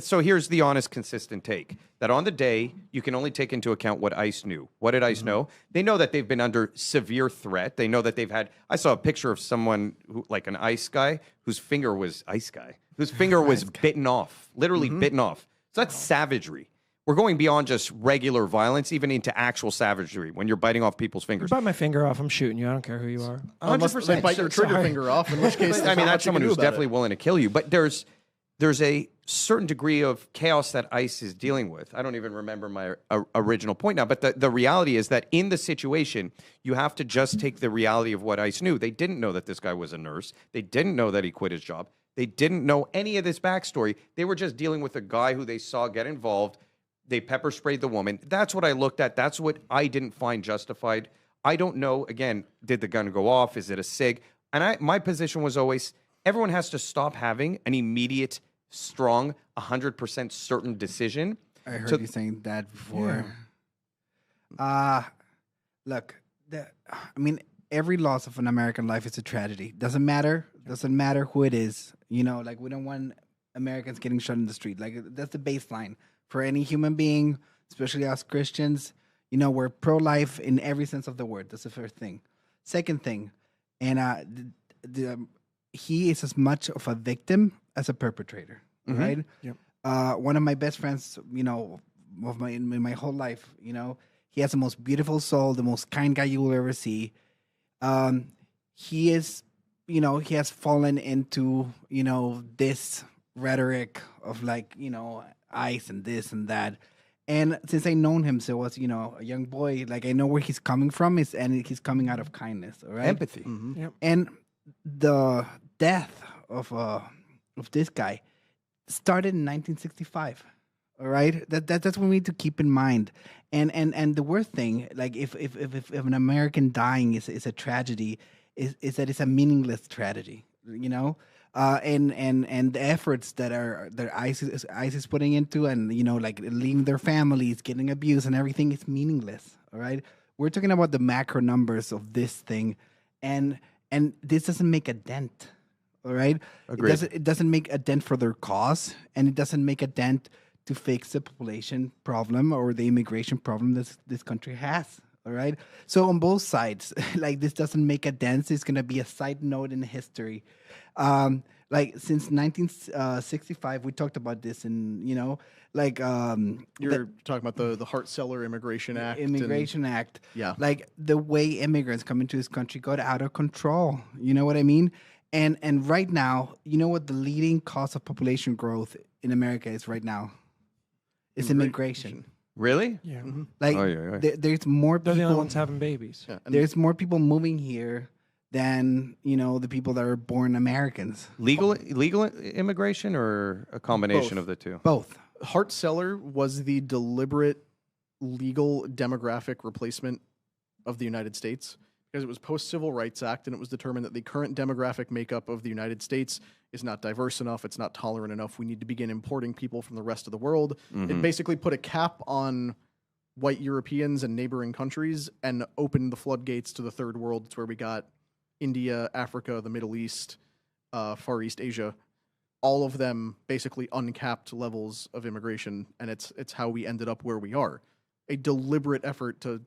D: So here's the honest, consistent take: that on the day, you can only take into account what ICE knew. What did ICE know? They know that they've been under severe threat. They know that they've had. I saw a picture of someone who, like an ICE guy, whose finger was bitten off, literally bitten off. So that's savagery. We're going beyond just regular violence, even into actual savagery when you're biting off people's fingers.
C: Bite my finger off. I'm shooting you. I don't care who you are.
A: Unless they bite your trigger finger off, in which case,
D: I mean, that's someone who's definitely willing to kill you. But there's a certain degree of chaos that ICE is dealing with. I don't even remember my original point now. But the reality is that in the situation, you have to just take the reality of what ICE knew. They didn't know that this guy was a nurse. They didn't know that he quit his job. They didn't know any of this backstory. They were just dealing with a guy who they saw get involved. They pepper sprayed the woman. That's what I looked at. That's what I didn't find justified. I don't know. Again, did the gun go off? Is it a SIG? And my position was always, everyone has to stop having an immediate, strong, 100% certain decision.
B: I heard you saying that before. Look, I mean, every loss of an American life is a tragedy. Doesn't matter who it is. You know, like we don't want Americans getting shot in the street. Like that's the baseline for any human being, especially us Christians. You know, we're pro-life in every sense of the word. That's the first thing. Second thing, and he is as much of a victim as a perpetrator, right?
C: Yep.
B: One of my best friends, you know, in my whole life, you know, he has the most beautiful soul, the most kind guy you will ever see. He is, you know, he has fallen into, you know, this rhetoric of like, you know, ICE and this and that. And since I known him since I was, you know, a young boy, like I know where he's coming from and he's coming out of kindness, all right?
D: Empathy.
C: Yep.
B: And the death of this guy started in 1965. All right, that's what we need to keep in mind. And the worst thing, like if an American dying is a tragedy, is that it's a meaningless tragedy, you know. And the efforts that ICE is putting into, and you know, like leaving their families, getting abused, and everything is meaningless. All right, we're talking about the macro numbers of this thing, and this doesn't make a dent. All right,
D: Agreed.
B: It doesn't make a dent for their cause, and it doesn't make a dent to fix the population problem or the immigration problem this country has. All right, so on both sides, like this doesn't make a dent. It's gonna be a side note in history. Like since 1965, we talked about this, and you know, like
A: You're talking about the Hart-Celler Immigration Act.
B: Immigration Act.
A: Yeah.
B: Like the way immigrants come into this country got out of control. You know what I mean? And right now, you know what the leading cause of population growth in America is right now? It's immigration.
D: Really?
C: Yeah.
B: Like
D: Oh, yeah.
B: there's more
C: They're the only
B: people.
C: ones having babies.
A: Yeah, and
B: There's more people moving here than the people that are born Americans.
D: Legal immigration or a combination
A: Both.
D: of the two?
B: Both.
A: Hart-Celler was the deliberate legal demographic replacement of the United States because it was post-Civil Rights Act, and it was determined that the current demographic makeup of the United States is not diverse enough, it's not tolerant enough. We need to begin importing people from the rest of the world. It basically put a cap on white Europeans and neighboring countries and opened the floodgates to the third world. It's where we got India, Africa, the Middle East, Far East Asia, all of them basically uncapped levels of immigration, and it's how we ended up where we are. A deliberate effort to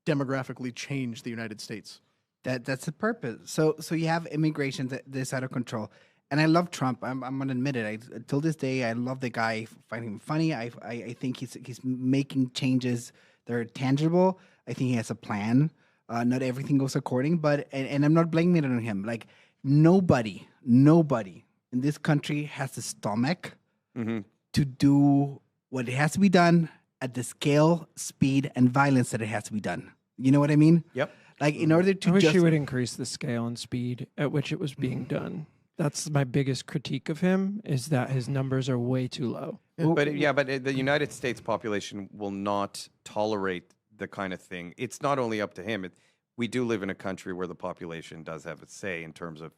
A: demographically change the United States.
B: That's the purpose. So you have immigration that's out of control. And I love Trump. I'm gonna admit it. Till this day, I love the guy. I find him funny. I think he's making changes that are tangible. I think he has a plan. Not everything goes according, but and I'm not blaming it on him. Like nobody in this country has the stomach to do what it has to be done at the scale, speed, and violence that it has to be done. You know what I mean?
D: Yep.
B: Like in order to
C: I wish he would increase the scale and speed at which it was being done. That's my biggest critique of him, is that his numbers are way too low.
D: But the United States population will not tolerate the kind of thing. It's not only up to him. We do live in a country where the population does have a say in terms of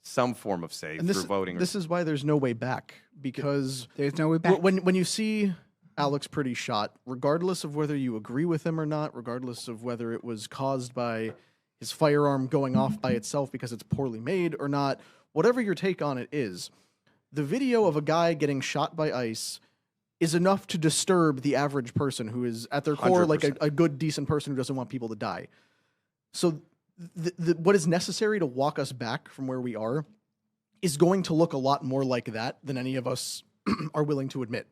D: some form of say through voting.
A: This is why there's no way back, because
B: there's no way back.
A: When you see Alex Pretty shot, regardless of whether you agree with him or not, regardless of whether it was caused by his firearm going off by itself because it's poorly made or not, whatever your take on it is, the video of a guy getting shot by ICE is enough to disturb the average person who is at their core like a good, decent person who doesn't want people to die. So what is necessary to walk us back from where we are is going to look a lot more like that than any of us are willing to admit.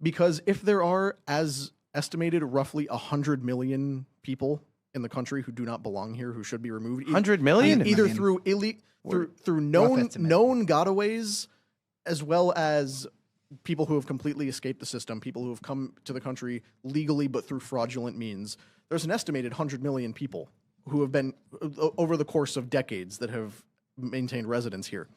A: Because if there are, as estimated, roughly 100 million people in the country who do not belong here, who should be removed,
D: 100 million,
A: either through known gotaways, as well as people who have completely escaped the system, people who have come to the country legally but through fraudulent means. There's an estimated 100 million people who have been over the course of decades that have maintained residence here.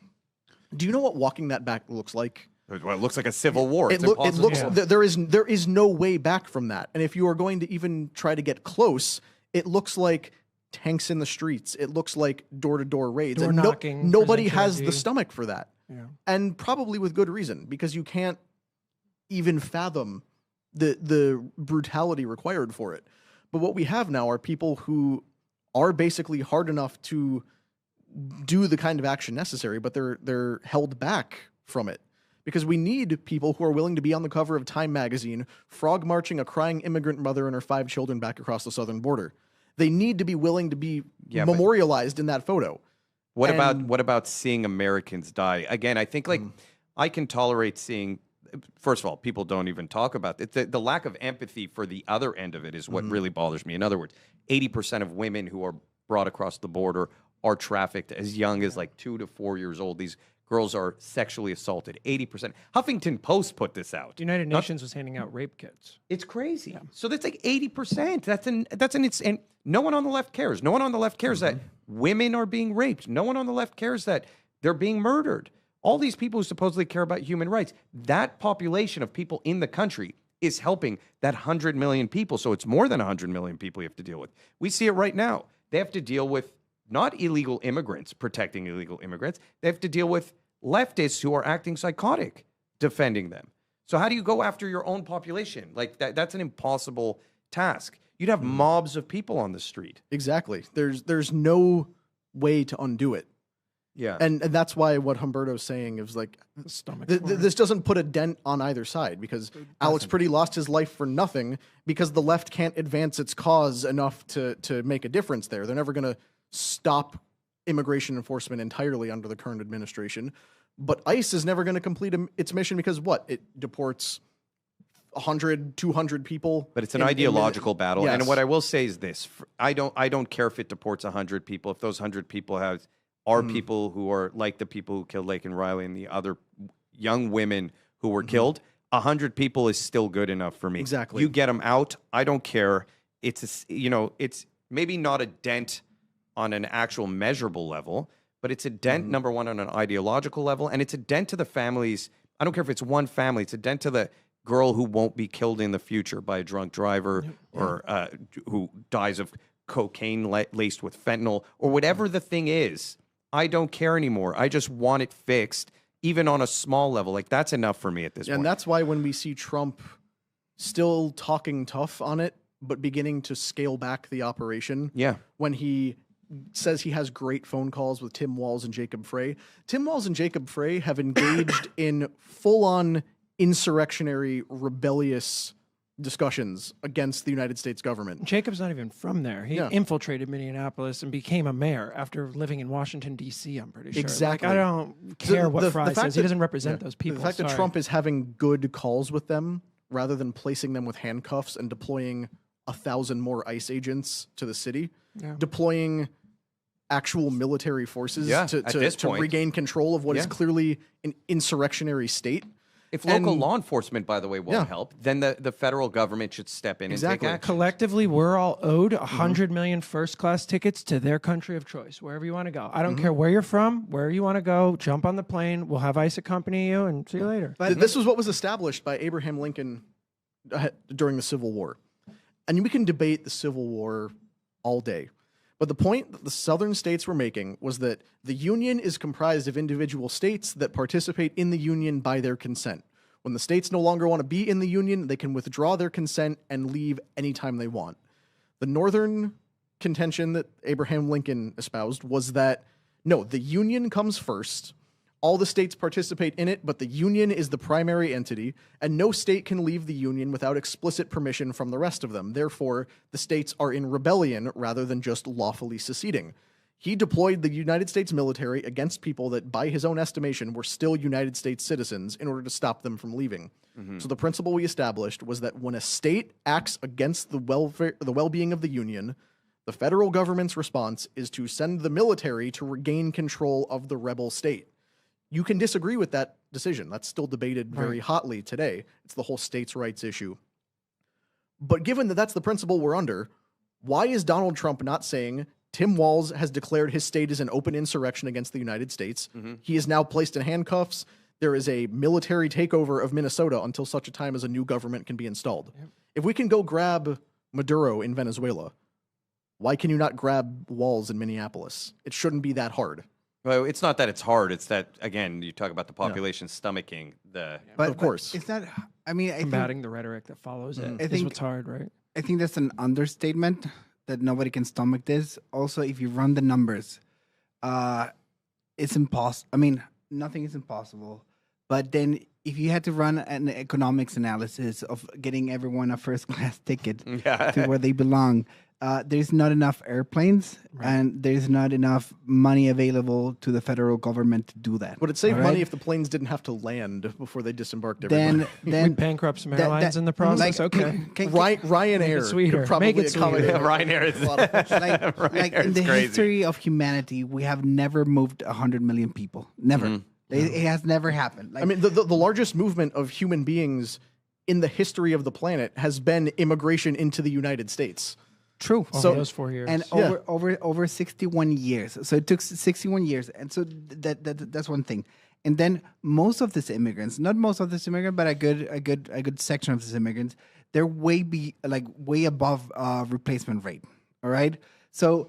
A: Do you know what walking that back looks like?
D: Well, it looks like a civil war.
A: It looks there is no way back from that. And if you are going to even try to get close, it looks like tanks in the streets. It looks like door-to-door raids.
C: Door
A: And
C: knocking,
A: nobody
C: presidential
A: has
C: ID.
A: the stomach for that.
C: Yeah.
A: And probably with good reason, because you can't even fathom the brutality required for it. But what we have now are people who are basically hard enough to do the kind of action necessary, but they're held back from it. Because we need people who are willing to be on the cover of Time magazine, frog marching a crying immigrant mother and her 5 children back across the southern border. They need to be willing to be memorialized in that photo.
D: What about seeing Americans die? Again, I think I can tolerate seeing. First of all, people don't even talk about it. The lack of empathy for the other end of it is what really bothers me. In other words, 80% of women who are brought across the border are trafficked as young as like 2 to 4 years old. These girls are sexually assaulted. 80%. Huffington Post put this out.
C: The United Nations was handing out rape kits.
D: It's crazy. Yeah. So that's like 80%. That's an insane. No one on the left cares. No one on the left cares that women are being raped. No one on the left cares that they're being murdered. All these people who supposedly care about human rights, that population of people in the country is helping that 100 million people. So it's more than 100 million people you have to deal with. We see it right now. They have to deal with not illegal immigrants protecting illegal immigrants. They have to deal with leftists who are acting psychotic defending them. So how do you go after your own population? Like that's an impossible task. You'd have mobs of people on the street.
A: Exactly. There's no way to undo it.
D: Yeah.
A: And that's why what Humberto's saying is like,
C: Stomach
A: this doesn't put a dent on either side, because Alex Pretty lost his life for nothing because the left can't advance its cause enough to make a difference there. They're never going to stop immigration enforcement entirely under the current administration. But ICE is never going to complete its mission because what? It deports 100, 200 people.
D: But it's an ideological battle.
A: Yes.
D: And what I will say is this. I don't care if it deports 100 people. If those 100 people are people who are like the people who killed Laken Riley and the other young women who were killed, 100 people is still good enough for me.
A: Exactly.
D: You get them out. I don't care. It's maybe not a dent on an actual measurable level, but it's a dent, number one, on an ideological level, and it's a dent to the families. I don't care if it's one family, it's a dent to the girl who won't be killed in the future by a drunk driver or who dies of cocaine laced with fentanyl or whatever the thing is. I don't care anymore. I just want it fixed, even on a small level. Like, that's enough for me at this point.
A: And that's why when we see Trump still talking tough on it, but beginning to scale back the operation, when he says he has great phone calls with Tim Walz and Jacob Frey. Tim Walz and Jacob Frey have engaged in full-on insurrectionary, rebellious discussions against the United States government.
C: Jacob's not even from there. He infiltrated Minneapolis and became a mayor after living in Washington, D.C., I'm pretty sure.
A: Exactly.
C: Like, I don't care what Fry says. He doesn't represent those people.
A: The fact that Trump is having good calls with them rather than placing them with handcuffs and deploying 1,000 more ICE agents to the city, deploying actual military forces to regain control of what is clearly an insurrectionary state.
D: If local law enforcement, by the way, won't help, then the federal government should step in and take action.
C: Collectively, we're all owed 100 million first-class tickets to their country of choice, wherever you want to go. I don't care where you're from, where you want to go, jump on the plane, we'll have ICE accompany you, and see you later.
A: But this was what was established by Abraham Lincoln during the Civil War. And we can debate the Civil War all day. But the point that the southern states were making was that the Union is comprised of individual states that participate in the Union by their consent. When the states no longer want to be in the Union, they can withdraw their consent and leave anytime they want. The northern contention that Abraham Lincoln espoused was that, no, the Union comes first. All the states participate in it, but the Union is the primary entity, and no state can leave the Union without explicit permission from the rest of them. Therefore, the states are in rebellion rather than just lawfully seceding. He deployed the United States military against people that, by his own estimation, were still United States citizens in order to stop them from leaving. So the principle we established was that when a state acts against the well-being of the Union, the federal government's response is to send the military to regain control of the rebel state. You can disagree with that decision. That's still debated very hotly today. It's the whole states' rights issue. But given that that's the principle we're under, why is Donald Trump not saying Tim Walz has declared his state as an open insurrection against the United States? He is now placed in handcuffs. There is a military takeover of Minnesota until such a time as a new government can be installed. If we can go grab Maduro in Venezuela, why can you not grab Walz in Minneapolis? It shouldn't be that hard.
D: Well, it's not that it's hard. It's that, again, you talk about the population stomaching the...
B: But,
A: of course.
B: But it's not, I mean, I
C: Combating the rhetoric that follows it is what's hard, right?
B: I think that's an understatement that nobody can stomach this. Also, if you run the numbers, it's impossible. I mean, nothing is impossible. But then if you had to run an economics analysis of getting everyone a first-class ticket to where they belong, there's not enough airplanes and there's not enough money available to the federal government to do that.
A: Would it save money if the planes didn't have to land before they disembarked everybody?
C: Then we bankrupt some airlines in the process.
A: Ryanair
C: sweeter.
A: could probably accommodate
D: Ryanair is
B: like in the history of humanity, we have never moved 100 million people. Never. It has never happened.
A: I mean, the largest movement of human beings in the history of the planet has been immigration into the United States.
B: True.
C: So those 4 years,
B: and over 61 years. So it took 61 years, and so that's one thing. And then most of these immigrants, not most of this immigrant, but a good section of these immigrants, they're way above replacement rate. All right. So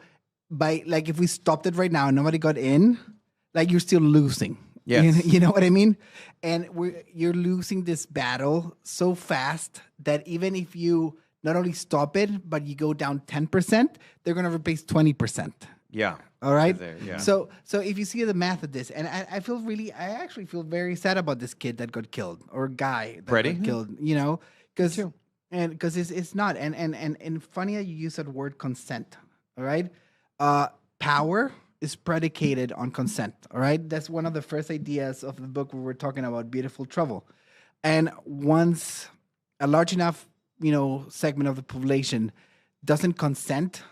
B: if we stopped it right now and nobody got in, you're still losing.
D: Yes.
B: You know what I mean? And you're losing this battle so fast that even if you not only stop it, but you go down 10%, they're going to replace 20%.
D: Yeah.
B: All right.
D: Yeah.
B: So if you see the math of this, and I actually feel very sad about this kid that got killed or guy that got killed. You know, because it's not and funny how you use that word consent. All right. Power is predicated on consent. All right. That's one of the first ideas of the book we were talking about, Beautiful Trouble. And once a large enough segment of the population doesn't consent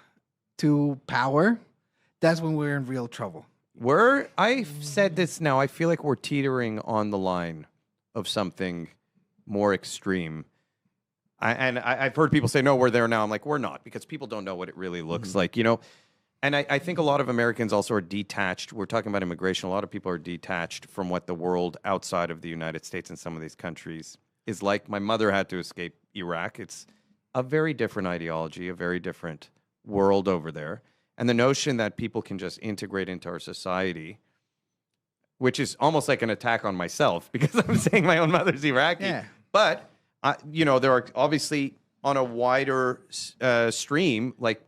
B: to power, that's when we're in real trouble.
D: I've said this now, I feel like we're teetering on the line of something more extreme. I've heard people say, no, we're there now. I'm like, we're not, because people don't know what it really looks like. And I think a lot of Americans also are detached. We're talking about immigration. A lot of people are detached from what the world outside of the United States and some of these countries is like. My mother had to escape Iraq. It's a very different ideology, a very different world over there. And the notion that people can just integrate into our society, which is almost like an attack on myself because I'm saying my own mother's Iraqi.
B: Yeah.
D: But, there are obviously on a wider stream, like,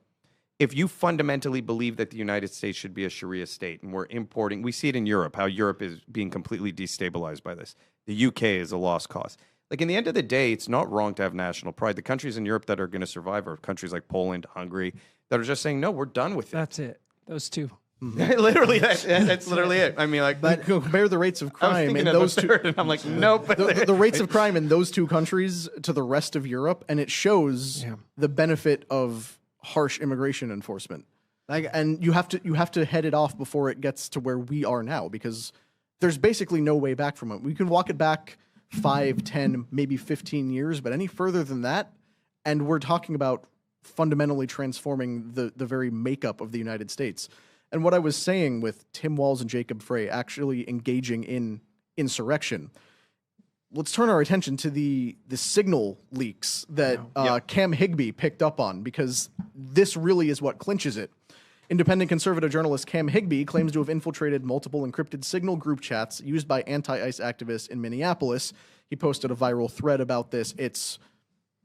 D: if you fundamentally believe that the United States should be a Sharia state and we're importing, we see it in Europe, how Europe is being completely destabilized by this. The UK is a lost cause. Like, in the end of the day, it's not wrong to have national pride. The countries in Europe that are going to survive are countries like Poland, Hungary, that are just saying, no, we're done with it.
C: That's it. Those two.
D: Literally, that's literally it. I mean, like,
A: But compare the rates of
D: I was
A: crime
D: thinking
A: in
D: of
A: those
D: a
A: two.
D: third, and I'm like, nope.
A: The rates of crime in those two countries to the rest of Europe, and it shows
C: Yeah.
A: the benefit of harsh immigration enforcement.
B: Like,
A: And you have to head it off before it gets to where we are now, because there's basically no way back from it. We can walk it back 5, 10, maybe 15 years, but any further than that, and we're talking about fundamentally transforming the very makeup of the United States. And what I was saying with Tim Walz and Jacob Frey actually engaging in insurrection, let's turn our attention to the signal leaks that Cam Higbee picked up on, because this really is what clinches it. Independent conservative journalist Cam Higbee claims to have infiltrated multiple encrypted signal group chats used by anti-ICE activists in Minneapolis. He posted a viral thread about this. It's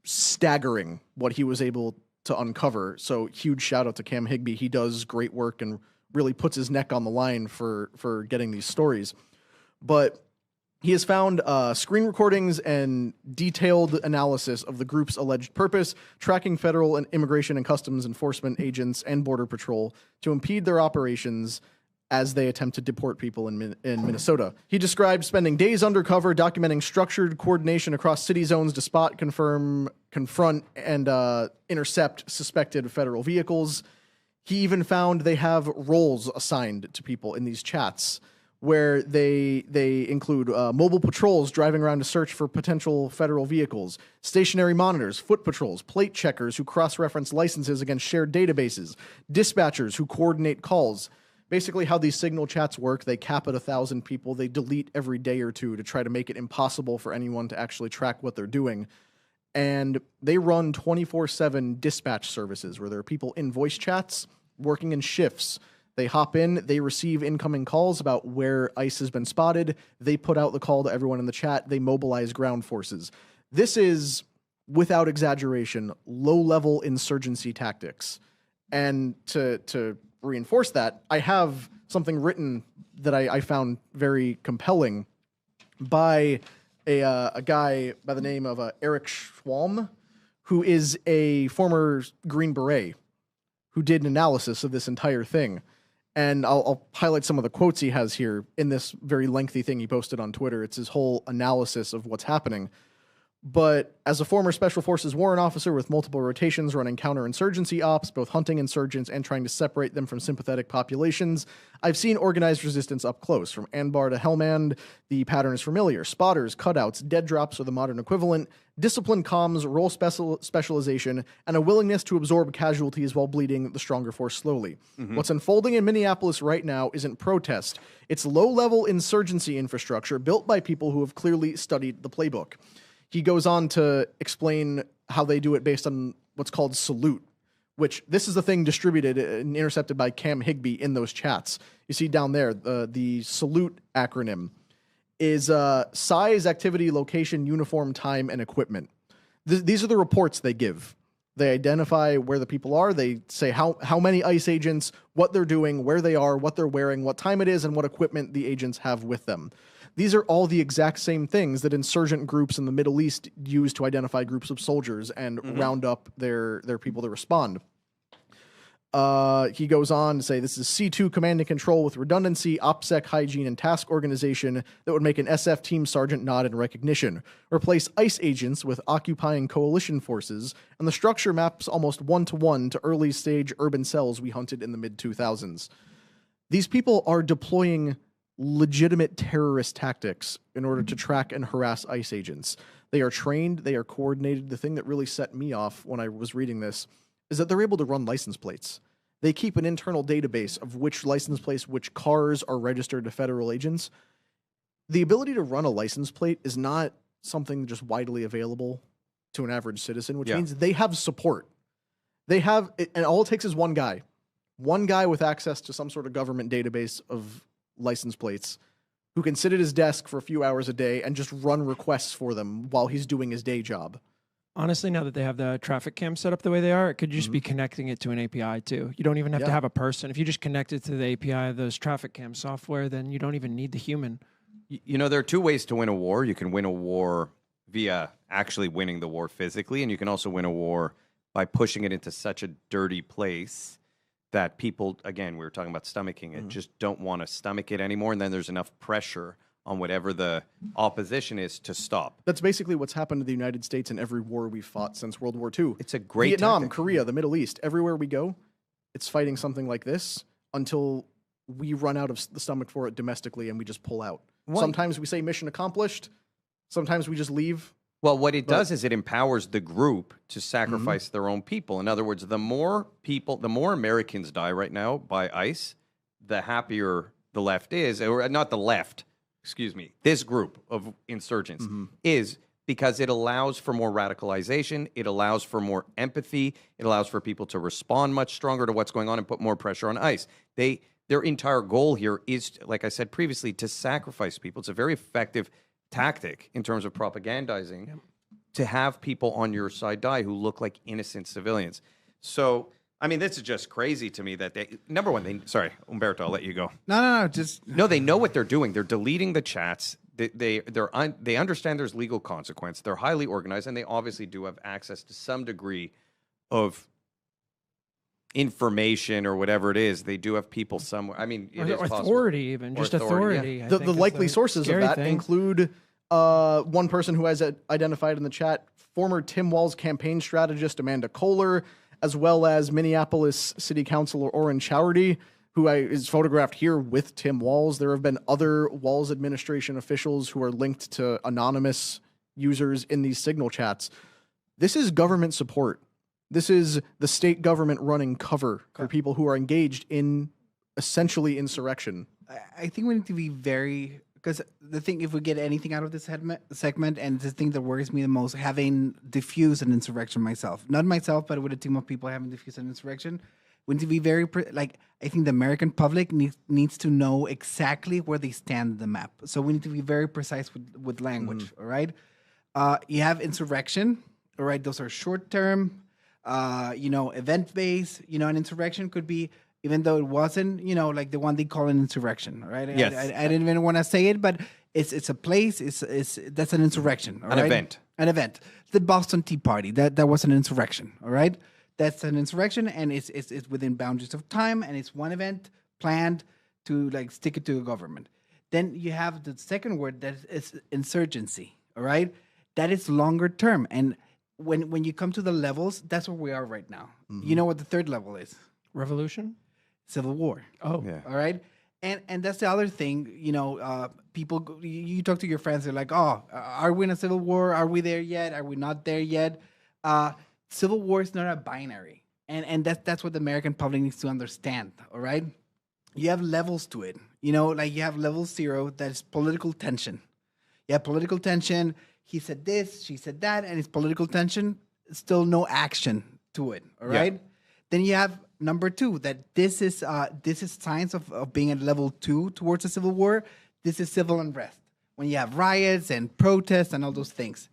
A: staggering what he was able to uncover. So huge shout out to Cam Higbee. He does great work and really puts his neck on the line for getting these stories. But he has found screen recordings and detailed analysis of the group's alleged purpose, tracking federal and immigration and customs enforcement agents and Border Patrol to impede their operations as they attempt to deport people in Minnesota. He described spending days undercover, documenting structured coordination across city zones to spot, confront, and intercept suspected federal vehicles. He even found they have roles assigned to people in these chats, where they include mobile patrols driving around to search for potential federal vehicles, stationary monitors, foot patrols, plate checkers who cross-reference licenses against shared databases, dispatchers who coordinate calls. Basically, how these signal chats work, they cap at 1,000 people. They delete every day or two to try to make it impossible for anyone to actually track what they're doing. And they run 24/7 dispatch services where there are people in voice chats working in shifts. They hop in, they receive incoming calls about where ICE has been spotted. They put out the call to everyone in the chat. They mobilize ground forces. This is, without exaggeration, low-level insurgency tactics. And to reinforce that, I have something written that I found very compelling by a guy by the name of Eric Schwalm, who is a former Green Beret, who did an analysis of this entire thing. And I'll highlight some of the quotes he has here in this very lengthy thing he posted on Twitter. It's his whole analysis of what's happening. But as a former Special Forces warrant officer with multiple rotations running counterinsurgency ops, both hunting insurgents and trying to separate them from sympathetic populations, I've seen organized resistance up close. From Anbar to Helmand, the pattern is familiar. Spotters, cutouts, dead drops are the modern equivalent, disciplined comms, role specialization, and a willingness to absorb casualties while bleeding the stronger force slowly. What's unfolding in Minneapolis right now isn't protest. It's low-level insurgency infrastructure built by people who have clearly studied the playbook. He goes on to explain how they do it based on what's called salute, which this is the thing distributed and intercepted by Cam Higbee in those chats. You see down there, the salute acronym is size, activity, location, uniform, time, and equipment. These are the reports they give. They identify where the people are. They say how many ICE agents, what they're doing, where they are, what they're wearing, what time it is, and what equipment the agents have with them. These are all the exact same things that insurgent groups in the Middle East use to identify groups of soldiers and round up their people to respond. He goes on to say this is C2 command and control with redundancy, OPSEC hygiene, and task organization that would make an SF team sergeant nod in recognition. Replace ICE agents with occupying coalition forces, and the structure maps almost one-to-one to early-stage urban cells we hunted in the mid-2000s. These people are deploying legitimate terrorist tactics in order to track and harass ICE agents. They are trained, they are coordinated. The thing that really set me off when I was reading this is that they're able to run license plates. They keep an internal database of which license plates, which cars are registered to federal agents. The ability to run a license plate is not something just widely available to an average citizen, which means they have support. They have, and all it takes is one guy with access to some sort of government database of license plates who can sit at his desk for a few hours a day and just run requests for them while he's doing his day job.
C: Honestly, now that they have the traffic cam set up the way they are, it could just be connecting it to an API too. You don't even have to have a person. If you just connect it to the API of those traffic cam software, then you don't even need the human.
D: You know, there are two ways to win a war. You can win a war via actually winning the war physically, and you can also win a war by pushing it into such a dirty place that people, again, we were talking about stomaching it, just don't want to stomach it anymore, and then there's enough pressure on whatever the opposition is to stop.
A: That's basically what's happened to the United States in every war we've fought since World War II.
D: It's a great
A: Vietnam,
D: tactic.
A: Korea, the Middle East, everywhere we go, it's fighting something like this until we run out of the stomach for it domestically and we just pull out.
D: What?
A: Sometimes we say mission accomplished. Sometimes we just leave.
D: Well, what it does is it empowers the group to sacrifice their own people. In other words, the more Americans die right now by ICE, the happier the left is, or not the left, excuse me, this group of insurgents is, because it allows for more radicalization, it allows for more empathy, it allows for people to respond much stronger to what's going on and put more pressure on ICE. Their entire goal here is, like I said previously, to sacrifice people. It's a very effective tactic in terms of propagandizing to have people on your side die who look like innocent civilians. So, I mean, this is just crazy to me that they, number one, sorry, Umberto, I'll let you go.
B: No, just
D: No, they know what they're doing. They're deleting the chats. They understand there's legal consequence. They're highly organized, and they obviously do have access to some degree of information or whatever it is. They do have people somewhere. I mean, it is
C: Or
D: possible.
C: authority, even.
D: Or
C: Just
D: authority,
C: authority. I
A: The
C: think is
A: likely sources of
C: scary
A: that
C: thing.
A: include one person who has identified in the chat, former Tim Walz campaign strategist Amanda Kohler, as well as Minneapolis City Councilor Orrin Chowerty, who is photographed here with Tim Walz. There have been other Walz administration officials who are linked to anonymous users in these signal chats. This is government support. This is the state government running cover for people who are engaged in essentially insurrection.
B: I think we need to be very, because the thing, if we get anything out of this segment, and the thing that worries me the most, having diffused an insurrection myself, not myself, but with a team of people having diffused an insurrection, we need to be very, I think the American public needs to know exactly where they stand on the map. So we need to be very precise with language, all right? You have insurrection, all right? Those are short-term, event-based. An insurrection could be, even though it wasn't, like the one they call an insurrection, all right?
D: Yes.
B: I didn't even want to say it, but it's a place. That's an insurrection, all
D: An
B: right?
D: event.
B: An event. The Boston Tea Party. That was an insurrection, all right? That's an insurrection, and it's within boundaries of time, and it's one event planned to stick it to the government. Then you have the second word, that is insurgency, all right? That is longer term, and when you come to the levels, that's where we are right now. You know what the third level is?
C: Revolution?
B: Civil war.
C: Oh.
D: Yeah.
B: All right. And that's the other thing, people, you talk to your friends, they're like, oh, are we in a civil war? Are we there yet? Are we not there yet? Civil war is not a binary. And that's what the American public needs to understand. All right. You have levels to it. You have level 0, that's political tension. You have political tension. He said this, she said that, and it's political tension. Still no action to it. All right. Then you have number 2, that this is signs of being at level 2 towards a civil war. This is civil unrest, when you have riots and protests and all those things.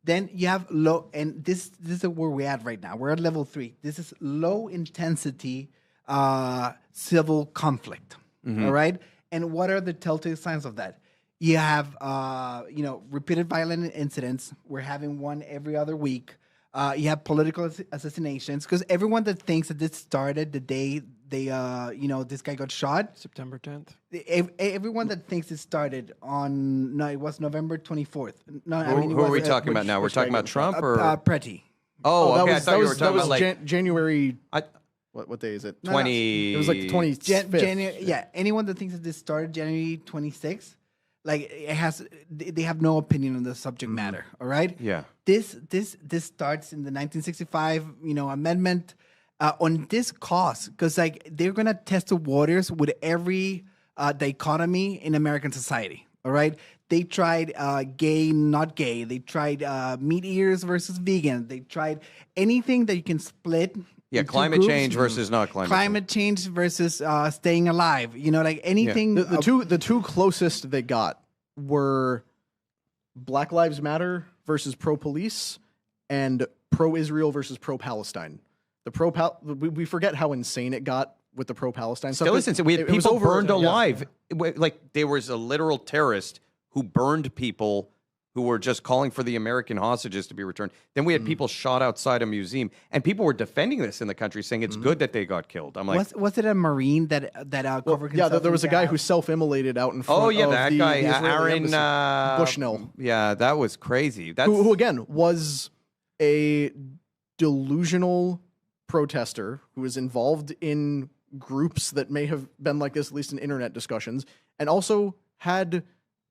B: Then you have low, and this is where we're at right now. We're at level 3. This is low intensity civil conflict. All right. And what are the telltale signs of that? You have repeated violent incidents. We're having one every other week. You have political assassinations, because everyone that thinks that this started the day this guy got shot.
C: September 10th.
B: Everyone that thinks it started it was November 24th. No,
D: Who are we talking about now? We're talking about Trump or?
B: Pretty.
D: Oh, okay. I thought you were
A: that
D: talking
A: was
D: about like
A: January. What day is it?
D: 20.
A: It was like the 25th.
B: January. Yeah, anyone that thinks that this started January 26th, they have no opinion on the subject matter. All right.
D: Yeah.
B: This starts in the 1965 amendment. on this cause, because like they're gonna test the waters with every dichotomy in American society. All right, they tried gay, not gay. They tried meat eaters versus vegan. They tried anything that you can split.
D: Yeah,
B: into
D: climate
B: groups.
D: change versus not climate.
B: Climate change versus staying alive. You know, like anything.
A: The two closest they got were Black Lives Matter versus pro-police and pro-Israel versus pro-Palestine. We forget how insane it got with the pro-Palestine stuff.
D: Still isn't. We had people burned
A: yeah.
D: alive. Like there was a literal terrorist who burned people who were just calling for the American hostages to be returned. Then we had people shot outside a museum, and people were defending this in the country, saying it's good that they got killed. I'm like,
B: was it a Marine that covered himself?
A: Yeah, there was a
B: in
A: guy
B: gas?
A: who self-immolated out in front.
D: oh yeah,
A: of
D: that
A: the
D: guy,
A: Israeli
D: Aaron
A: embassy. Bushnell,
D: Yeah, that was crazy. That's
A: who again was a delusional protester who was involved in groups that may have been like this, at least in internet discussions, and also had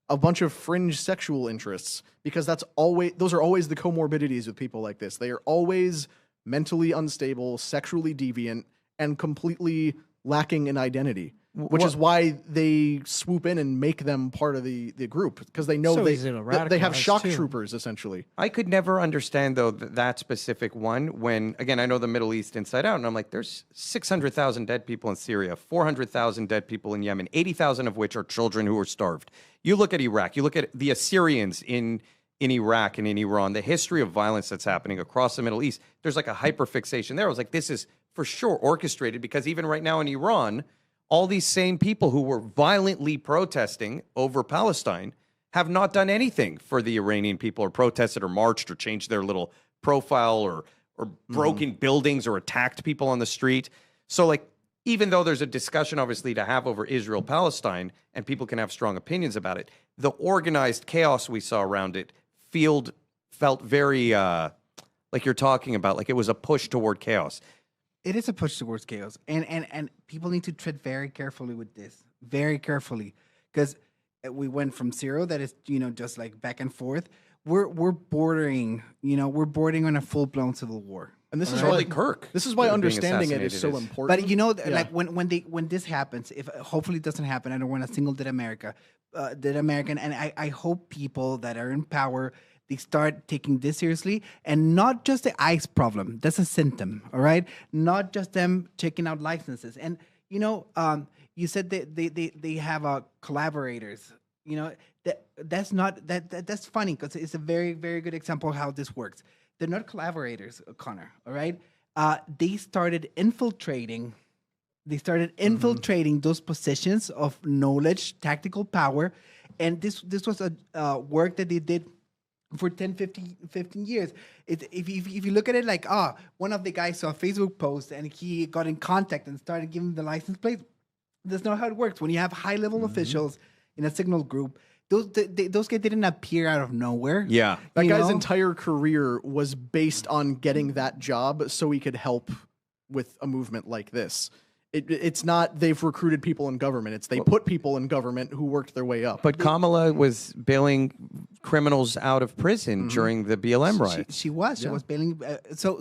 A: a bunch of fringe sexual interests, because those are always the comorbidities with people like this. They are always mentally unstable, sexually deviant, and completely lacking in identity, which is why they swoop in and make them part of the group, because they know
C: So
A: they
C: easy to
A: they have
C: radicalize,
A: shock
C: too.
A: troopers essentially.
D: I could never understand, though, that specific one when, again, I know the Middle East inside out, and I'm like, there's 600,000 dead people in Syria, 400,000 dead people in Yemen, 80,000 of which are children who are starved. You look at Iraq, you look at the Assyrians in Iraq and in Iran, the history of violence that's happening across the Middle East, there's like a hyperfixation there. I was like, this is for sure orchestrated, because even right now in Iran, all these same people who were violently protesting over Palestine have not done anything for the Iranian people, or protested or marched or changed their little profile or broken buildings or attacked people on the street. So like, even though there's a discussion obviously to have over Israel-Palestine and people can have strong opinions about it, the organized chaos we saw around it felt very like you're talking about, like it was a push toward chaos.
B: It is a push towards chaos, and people need to tread very carefully with this, very carefully, because we went from zero, that is, just like back and forth. We're bordering on a full blown civil war.
A: And this is
D: Charlie
A: why
D: Kirk.
A: This is why
D: being
A: understanding it is so
D: assassinated
A: important.
B: But like when this happens, if hopefully it doesn't happen, I don't want a single dead American, and I hope people that are in power, they start taking this seriously, and not just the ICE problem. That's a symptom, all right? Not just them checking out licenses. And you said they have collaborators. That's funny, because it's a very, very good example of how this works. They're not collaborators, Connor. All right, they started infiltrating. Those positions of knowledge, tactical power, and this was a work that they did for 10, 15 years. If you look at it like, one of the guys saw a Facebook post and he got in contact and started giving the license plate. That's not how it works. When you have high-level officials in a signal group, those guys didn't appear out of nowhere.
D: Yeah.
A: That guy's entire career was based on getting that job so he could help with a movement like this. It's not they've recruited people in government. It's they put people in government who worked their way up.
D: But Kamala was bailing criminals out of prison during the BLM riots.
B: She was bailing. So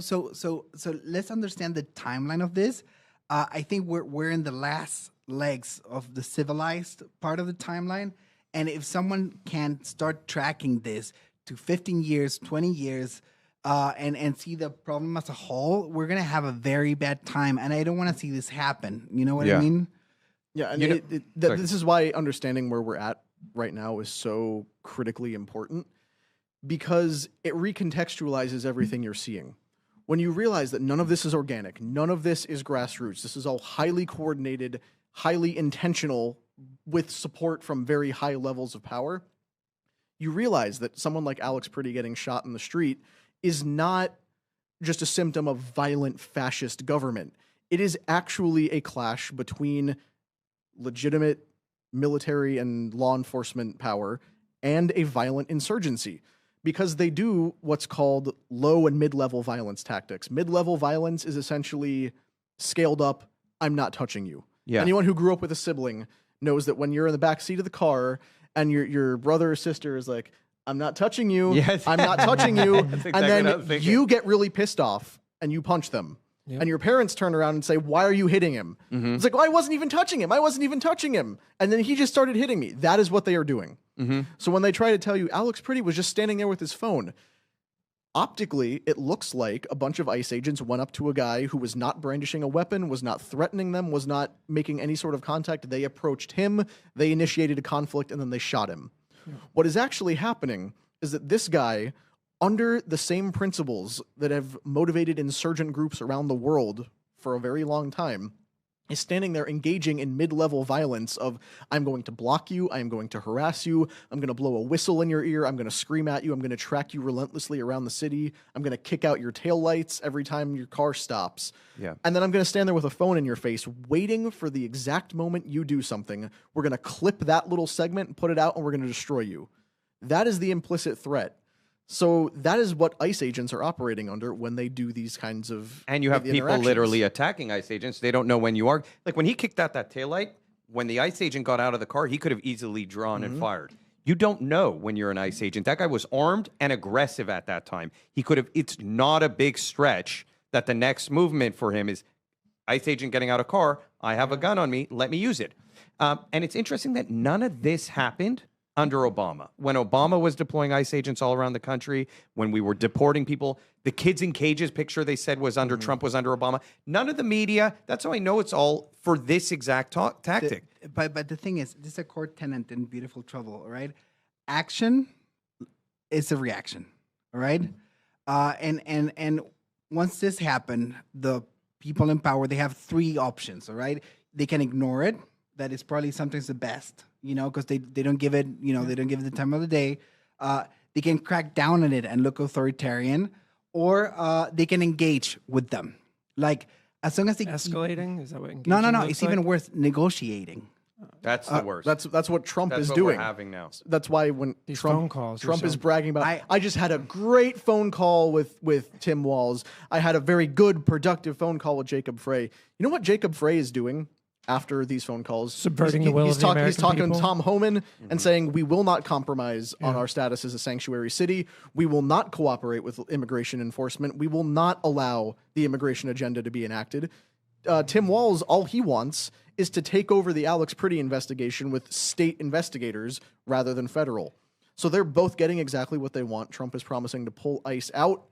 B: let's understand the timeline of this. I think we're in the last legs of the civilized part of the timeline. And if someone can start tracking this to 15 years, 20 years, and see the problem as a whole, we're going to have a very bad time. And I don't want to see this happen. You know what I mean?
A: Yeah, and this is why understanding where we're at right now is so critically important, because it recontextualizes everything you're seeing. When you realize that none of this is organic, none of this is grassroots, this is all highly coordinated, highly intentional, with support from very high levels of power, you realize that someone like Alex Pretty getting shot in the street is not just a symptom of violent fascist government. It is actually a clash between legitimate military and law enforcement power and a violent insurgency, because they do what's called low and mid-level violence tactics. Mid-level violence is essentially scaled up, I'm not touching you.
D: Yeah.
A: Anyone who grew up with a sibling knows that when you're in the back seat of the car and your brother or sister is like, I'm not touching you,
D: Yes.
A: I'm not touching you,
D: That's exactly
A: and
D: what I was
A: then
D: thinking.
A: you get really pissed off and you punch them. And your parents turn around and say, why are you hitting him? It's like, well, I wasn't even touching him. I wasn't even touching him. And then he just started hitting me. That is what they are doing. So when they try to tell you Alex Pretty was just standing there with his phone, optically, it looks like a bunch of ICE agents went up to a guy who was not brandishing a weapon, was not threatening them, was not making any sort of contact. They approached him, they initiated a conflict, and then they shot him. What is actually happening is that this guy, under the same principles that have motivated insurgent groups around the world for a very long time, is standing there engaging in mid-level violence of, I'm going to block you, I'm going to harass you, I'm going to blow a whistle in your ear, I'm going to scream at you, I'm going to track you relentlessly around the city, I'm going to kick out your taillights every time your car stops. And then I'm going to stand there with a phone in your face, waiting for the exact moment you do something. We're going to clip that little segment and put it out, and we're going to destroy you. That is the implicit threat. So that is what ICE agents are operating under when they do these kinds of
D: And you have people literally attacking ICE agents. They don't know when you are. Like when he kicked out that taillight, when the ICE agent got out of the car, he could have easily drawn and fired. You don't know when you're an ICE agent. That guy was armed and aggressive at that time. He could have, it's not a big stretch that the next movement for him is ICE agent getting out of car. I have a gun on me. Let me use it. And it's interesting that none of this happened under Obama. When Obama was deploying ICE agents all around the country, when we were deporting people, the kids in cages picture they said was under Trump was under Obama. None of the media, that's how I know it's all for this exact tactic.
B: But the thing is, this is a core tenet in Beautiful Trouble, all right? Action is a reaction, all right? And once this happened, the people in power, they have three options, all right? They can ignore it. That is probably sometimes the best, you know, because they don't give it, you know, they don't give it the time of the day. They can crack down on it and look authoritarian, or they can engage with them. Like, as long as they...
C: Escalating? Is that what engaging
B: No.
C: looks
B: It's
C: like?
B: even worse, negotiating.
D: That's the worst.
A: That's what Trump
D: That's
A: is
D: what
A: doing.
D: we're having now.
A: That's why when
C: These
A: Trump,
C: phone calls are
A: Trump is
C: so-
A: bragging about, I just had a great phone call with Tim Walz. I had a very good, productive phone call with Jacob Frey. You know what Jacob Frey is doing after these phone calls?
C: Subverting the will of the
A: He's
C: American
A: talking
C: people.
A: to Tom Homan and saying, we will not compromise on our status as a sanctuary city. We will not cooperate with immigration enforcement. We will not allow the immigration agenda to be enacted. Tim Walz, all he wants is to take over the Alex Pretty investigation with state investigators rather than federal. So they're both getting exactly what they want. Trump is promising to pull ICE out.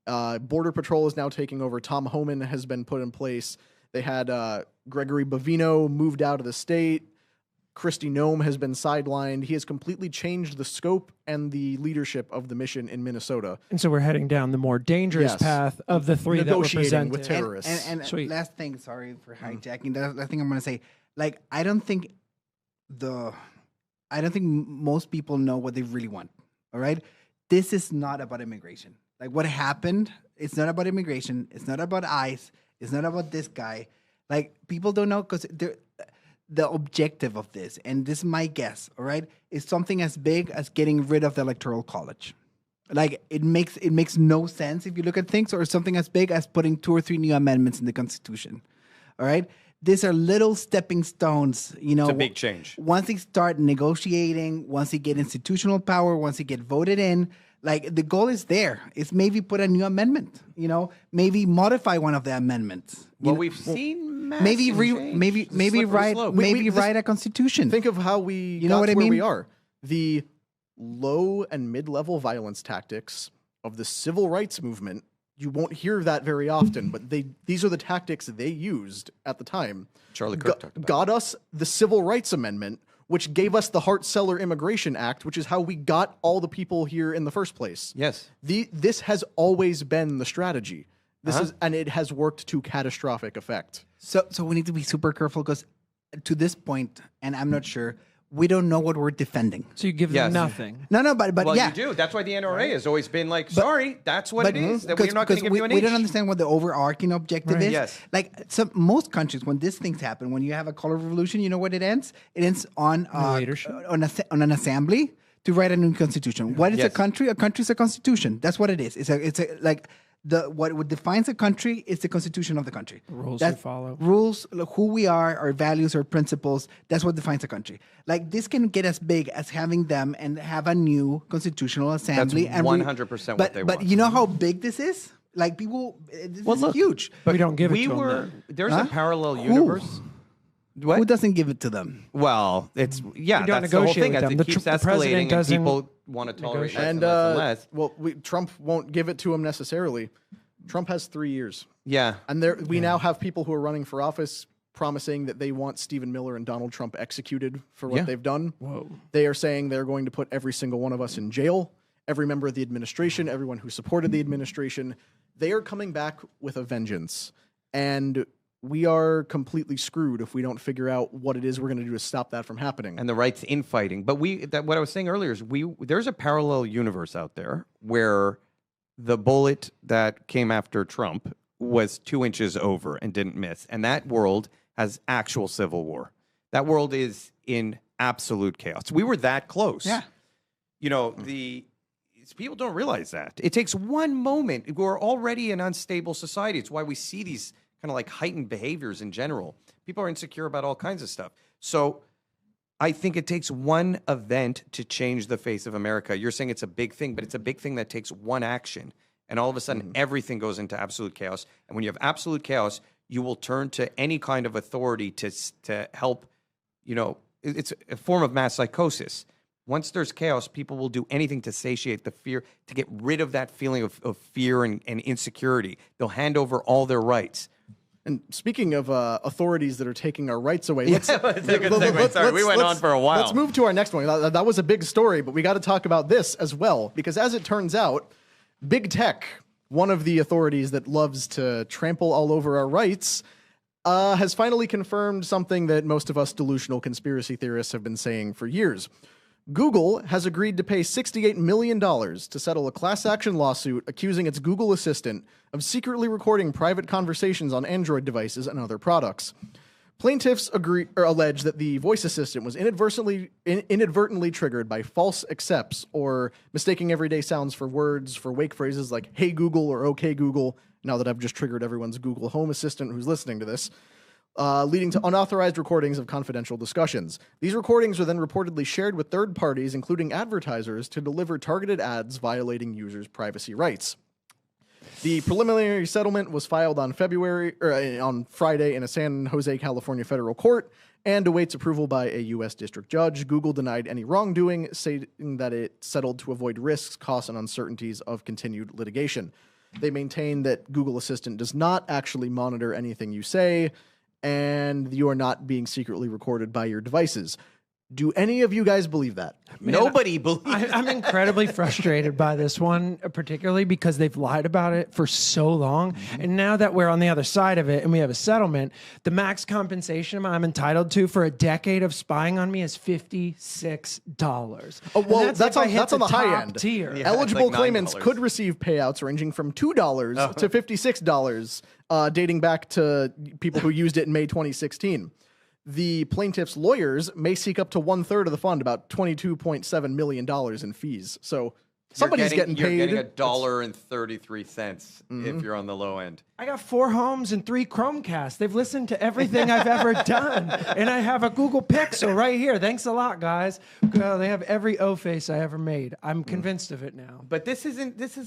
A: Border Patrol is now taking over. Tom Homan has been put in place. They had Gregory Bovino moved out of the state. Kristi Noem has been sidelined. He has completely changed the scope and the leadership of the mission in Minnesota.
C: And so we're heading down the more dangerous
A: Yes.
C: path of the three that were
A: Negotiating
C: presented.
A: with terrorists.
B: And
C: Sweet.
B: last thing, sorry for hijacking. The last thing I'm going to say, like, I don't think most people know what they really want. All right, this is not about immigration. Like what happened, it's not about immigration. It's not about ICE. It's not about this guy. Like people don't know because the objective of this, and this is my guess, all right, is something as big as getting rid of the Electoral College. Like it makes no sense if you look at things, or something as big as putting 2 or 3 new amendments in the Constitution. All right, these are little stepping stones. You know,
D: It's a big change.
B: Once they start negotiating, once they get institutional power, once they get voted in, like the goal is there. It's maybe put a new amendment. You know, maybe modify one of the amendments.
D: Well, we've seen
B: Maybe
D: massive change.
B: maybe write
D: slope.
B: write a constitution.
A: Think of how we
B: You know
A: got
B: what
A: to
B: I
A: where we
B: mean?
A: are. The low and mid-level violence tactics of the civil rights movement, you won't hear that very often, but these are the tactics they used at the time.
D: Charlie Kirk talked about
A: got us the Civil Rights Amendment, which gave us the Hart-Celler Immigration Act, which is how we got all the people here in the first place.
D: Yes.
A: This has always been the strategy. And it has worked to catastrophic effect.
B: So we need to be super careful because to this point, and I'm not sure, we don't know what we're defending.
C: So you give
D: Yes.
C: them nothing.
B: No, but
D: Well,
B: yeah.
D: you do. That's why the NRA has always been like, sorry, that's what it is. That we're not going to give
B: we,
D: you an
B: we
D: inch.
B: don't understand what the overarching objective
C: Right.
B: is.
D: Yes.
B: Like most countries, when these things happen, when you have a color revolution, you know what it ends? It ends on
C: leadership?
B: on an assembly to write a new constitution. What is a
D: Yes.
B: country? A country is a constitution. That's what it is. It's a like what defines a country is the constitution of the country. The
C: rules we follow.
B: Rules, who we are, our values, our principles. That's what defines a country. Like this can get as big as having them and have a new constitutional assembly.
D: That's
B: and
D: 100% what they
B: But
D: want.
B: you know how big this is? Like people, this
D: Well,
B: is
D: look,
B: huge.
C: we don't give it
D: We
C: to
D: were
C: them.
D: there's
B: Huh?
D: a parallel
B: Who?
D: universe. What?
B: Who doesn't give it to them?
D: Well, it's yeah,
C: We don't
D: that's the whole
C: negotiate
D: thing.
C: with
D: As
C: them.
D: it
C: The
D: keeps
C: the president
D: escalating and
C: doesn't
D: people want to tolerate less
C: negotiate.
D: and
A: And
D: less and less.
A: well, Trump won't give it to him necessarily. Trump has 3 years,
D: Yeah,
A: and we now have people who are running for office promising that they want Stephen Miller and Donald Trump executed for what
D: Yeah.
A: they've done.
C: Whoa.
A: They are saying they're going to put every single one of us in jail, every member of the administration, everyone who supported the administration. They are coming back with a vengeance. And we are completely screwed if we don't figure out what it is we're going to do to stop that from happening.
D: and the rights infighting. But what I was saying earlier is there's a parallel universe out there where the bullet that came after Trump was 2 inches over and didn't miss, and that world has actual civil war. That world is in absolute chaos. We were that close.
B: Yeah.
D: You know, people don't realize that. It takes one moment. We're already an unstable society. It's why we see these kind of like heightened behaviors in general. People are insecure about all kinds of stuff. So I think it takes one event to change the face of America. You're saying it's a big thing, but it's a big thing that takes one action. And all of a sudden, everything goes into absolute chaos. And when you have absolute chaos, you will turn to any kind of authority to help, you know, it's a form of mass psychosis. Once there's chaos, people will do anything to satiate the fear, to get rid of that feeling of fear and insecurity. They'll hand over all their rights.
A: And speaking of authorities that are taking our rights away,
D: That's a good segue. Sorry, we went on for a while.
A: Let's move to our next one. That was a big story, but we got to talk about this as well, because as it turns out, big tech, one of the authorities that loves to trample all over our rights, has finally confirmed something that most of us delusional conspiracy theorists have been saying for years. Google has agreed to pay $68 million to settle a class action lawsuit accusing its Google Assistant of secretly recording private conversations on Android devices and other products. Plaintiffs allege that the voice assistant was inadvertently triggered by false accepts or mistaking everyday sounds for words for wake phrases like "Hey Google" or "Okay Google." Now that I've just triggered everyone's Google Home Assistant who's listening to this. Leading to unauthorized recordings of confidential discussions. These recordings are then reportedly shared with third parties, including advertisers, to deliver targeted ads violating users' privacy rights. The preliminary settlement was filed on Friday in a San Jose, California federal court and awaits approval by a U.S. district judge. Google denied any wrongdoing, saying that it settled to avoid risks, costs, and uncertainties of continued litigation. They maintain that Google Assistant does not actually monitor anything you say, and you are not being secretly recorded by your devices. Do any of you guys believe that?
D: Nobody believes.
C: I'm incredibly frustrated by this one, particularly because they've lied about it for so long. And now that we're on the other side of it and we have a settlement, the max compensation I'm entitled to for a decade of spying on me is $56.
A: Oh, well,
C: And
A: that's
C: if I
A: on,
C: hit
A: that's on the high
C: top
A: end.
C: tier.
D: Yeah.
A: Eligible
D: it's like
A: claimants
D: $9.
A: could receive payouts ranging from $2 to $56, dating back to people who used it in May 2016. The plaintiff's lawyers may seek up to 1/3 of the fund, about $22.7 million in fees. So somebody's getting paid.
D: You're getting $1.33 if you're on the low end.
C: I got 4 homes and 3 Chromecasts. They've listened to everything I've ever done. And I have a Google Pixel right here. Thanks a lot, guys. They have every O-face I ever made. I'm convinced of it now.
D: But this is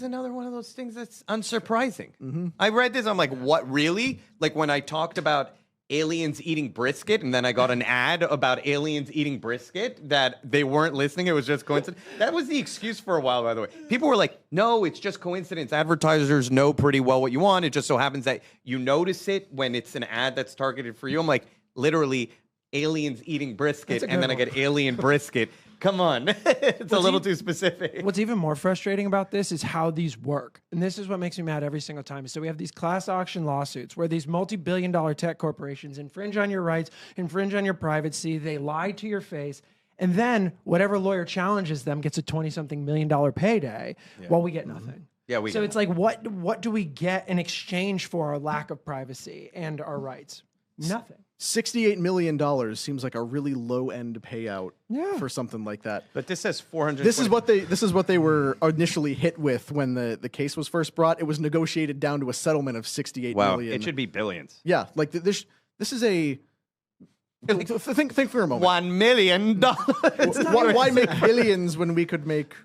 D: another one of those things that's unsurprising. I read this, I'm like, what, really? Like when I talked about aliens eating brisket, and then I got an ad about aliens eating brisket that they weren't listening. It was just coincidence. That was the excuse for a while, by the way. People were like, no, it's just coincidence. Advertisers know pretty well what you want. It just so happens that you notice it when it's an ad that's targeted for you. I'm like, literally, aliens eating brisket, and then I get alien brisket. Come on. It's a little too specific.
C: What's even more frustrating about this is how these work. And this is what makes me mad every single time. So we have these class action lawsuits where these multi-billion-dollar tech corporations infringe on your rights, infringe on your privacy, they lie to your face, and then whatever lawyer challenges them gets a 20-something million payday while we get nothing.
D: Yeah, we
C: So
D: get
C: it's like, what do we get in exchange for our lack of privacy and our rights? Nothing.
A: $68 million seems like a really low end payout for something like that.
D: But this says 400.
A: This is what they were initially hit with when the case was first brought. It was negotiated down to a settlement of $68 million.
D: It should be billions.
A: Yeah, like this is a think for a moment.
D: $1 million.
A: Why make billions when we could make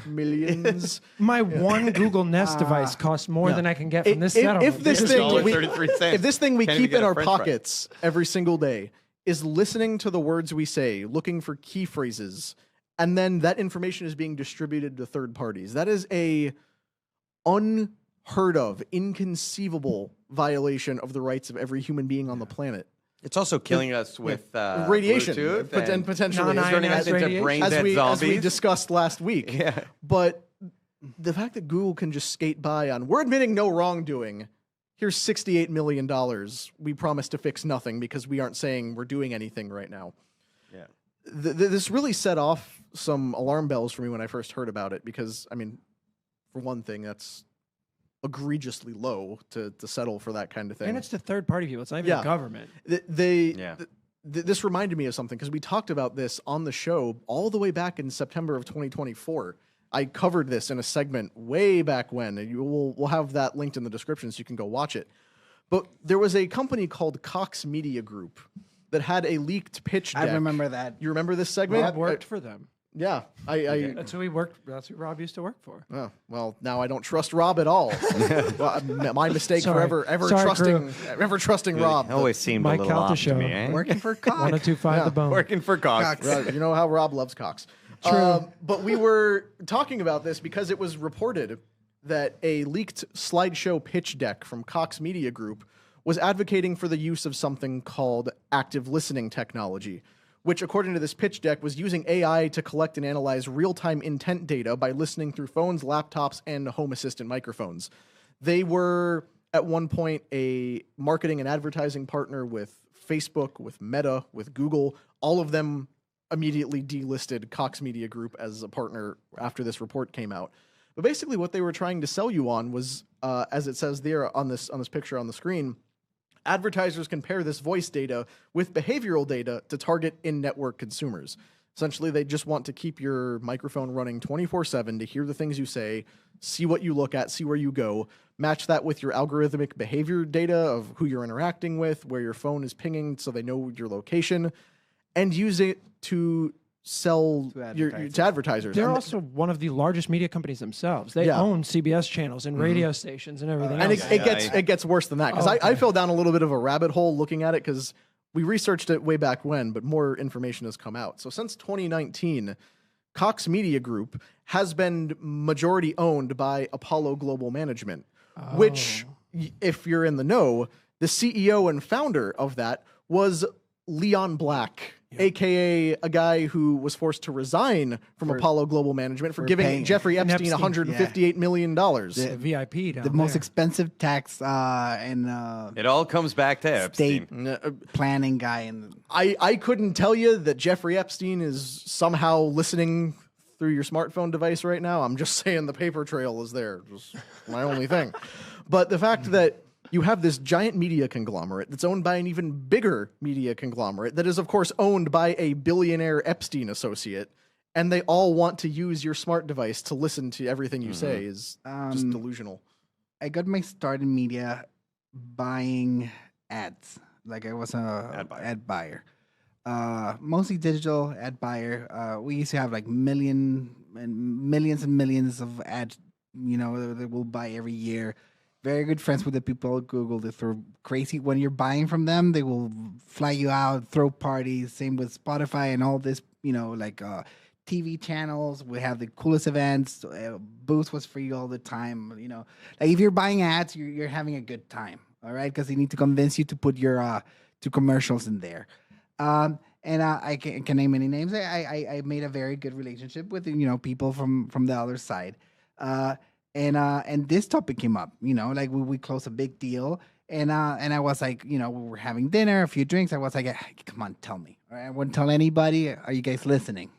A: millions.
C: My one Google Nest device costs more than I can get from this settlement.
A: If this thing,
D: $1.33.
A: if this thing we
D: Can't even
A: keep in
D: get a
A: our
D: French fry.
A: pockets every single day is listening to the words we say, looking for key phrases, and then that information is being distributed to third parties, that is a unheard of, inconceivable violation of the rights of every human being on the planet.
D: It's also killing us with
A: Radiation,
D: Bluetooth
A: and potentially
C: non-ionized
D: turning us into
C: radiation.
D: brain
A: as
D: dead
A: we
D: zombies.
A: discussed last week.
D: Yeah.
A: But the fact that Google can just skate by on, we're admitting no wrongdoing. Here's $68 million. We promise to fix nothing because we aren't saying we're doing anything right now.
D: Yeah.
A: This really set off some alarm bells for me when I first heard about it because, I mean, for one thing, that's egregiously low to settle for that kind of thing.
C: And it's to third-party people. It's not even
A: Yeah.
C: the government.
A: This reminded me of something because we talked about this on the show all the way back in September of 2024. I covered this in a segment way back when, and we'll have that linked in the description so you can go watch it. But there was a company called Cox Media Group that had a leaked pitch deck.
B: I remember that.
A: You remember this segment?
C: Rob worked for them.
A: Yeah.
C: That's who he worked. That's who Rob used to work for.
A: Oh, well, now I don't trust Rob at all. Well, my mistake
C: Sorry.
A: for ever
C: Sorry,
A: trusting Rob.
D: It always seemed
C: Mike
D: a little off to
C: Calta
D: me,
C: show.
D: eh?
B: Working for Cox.
C: 1025 the bone.
D: Working for Cox.
A: Right, you know how Rob loves Cox.
C: True.
A: But we were talking about this because it was reported that a leaked slideshow pitch deck from Cox Media Group was advocating for the use of something called active listening technology, which, according to this pitch deck, was using AI to collect and analyze real-time intent data by listening through phones, laptops, and home assistant microphones. They were, at one point, a marketing and advertising partner with Facebook, with Meta, with Google. All of them immediately delisted Cox Media Group as a partner after this report came out. But basically what they were trying to sell you on was, as it says there on this picture on the screen, advertisers can pair this voice data with behavioral data to target in-network consumers. Essentially, they just want to keep your microphone running 24/7 to hear the things you say, see what you look at, see where you go, match that with your algorithmic behavior data of who you're interacting with, where your phone is pinging so they know your location, and use it to sell to advertisers.
C: They're
A: And
C: also one of the largest media companies themselves. They
A: Yeah.
C: own CBS channels and radio stations and everything
A: And
C: else.
A: it gets worse than that because I fell down a little bit of a rabbit hole looking at it because we researched it way back when, but more information has come out. So since 2019, Cox Media Group has been majority owned by Apollo Global Management, which, if you're in the know, the CEO and founder of that was Leon Black, aka a guy who was forced to resign from Apollo Global Management for giving
B: paying
A: Jeffrey Epstein $158 million.
C: The VIP down
B: The most
C: there.
B: expensive tax and
D: It all comes back to Epstein.
B: state planning guy. And
A: I couldn't tell you that Jeffrey Epstein is somehow listening through your smartphone device right now. I'm just saying the paper trail is there. Just my only thing. But the fact that you have this giant media conglomerate that's owned by an even bigger media conglomerate that is, of course, owned by a billionaire Epstein associate, and they all want to use your smart device to listen to everything you say is just delusional.
B: I got my start in media buying ads. Like I was a ad buyer. Mostly digital ad buyer. We used to have like millions and millions of ads, that we'll buy every year. Very good friends with the people at Google. They throw crazy. When you're buying from them, they will fly you out, throw parties. Same with Spotify and all this, TV channels. We have the coolest events. Boost was free all the time. Like if you're buying ads, you're having a good time. All right, because they need to convince you to put your two commercials in there. And I can name many names. I made a very good relationship with people from the other side. And this topic came up, like we closed a big deal, and I was like, we were having dinner, a few drinks. I was like, come on, tell me. All right, I wouldn't tell anybody. Are you guys listening?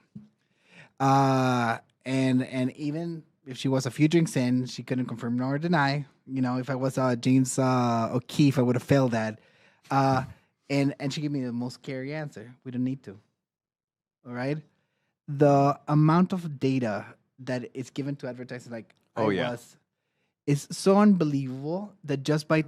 B: And even if she was a few drinks in, she couldn't confirm nor deny. If I was James O'Keefe, I would have failed that. And she gave me the most scary answer. We don't need to. All right, the amount of data that is given to advertisers, is so unbelievable that just by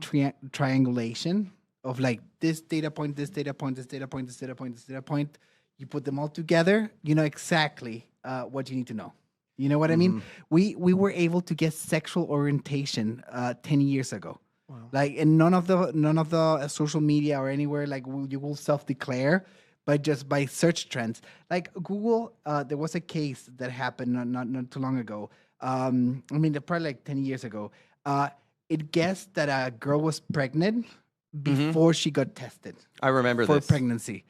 B: triangulation of like this data point, this data point, this data point, this data point, this data point, you put them all together, you know exactly what you need to know. You know what I mean? We were able to get sexual orientation 10 years ago.
C: Wow.
B: Like, and none of the social media or anywhere like you will self-declare, but just by search trends. Like Google, there was a case that happened not too long ago. I mean, probably like 10 years ago. It guessed that a girl was pregnant before she got tested.
D: I remember
B: for
D: this.
B: pregnancy.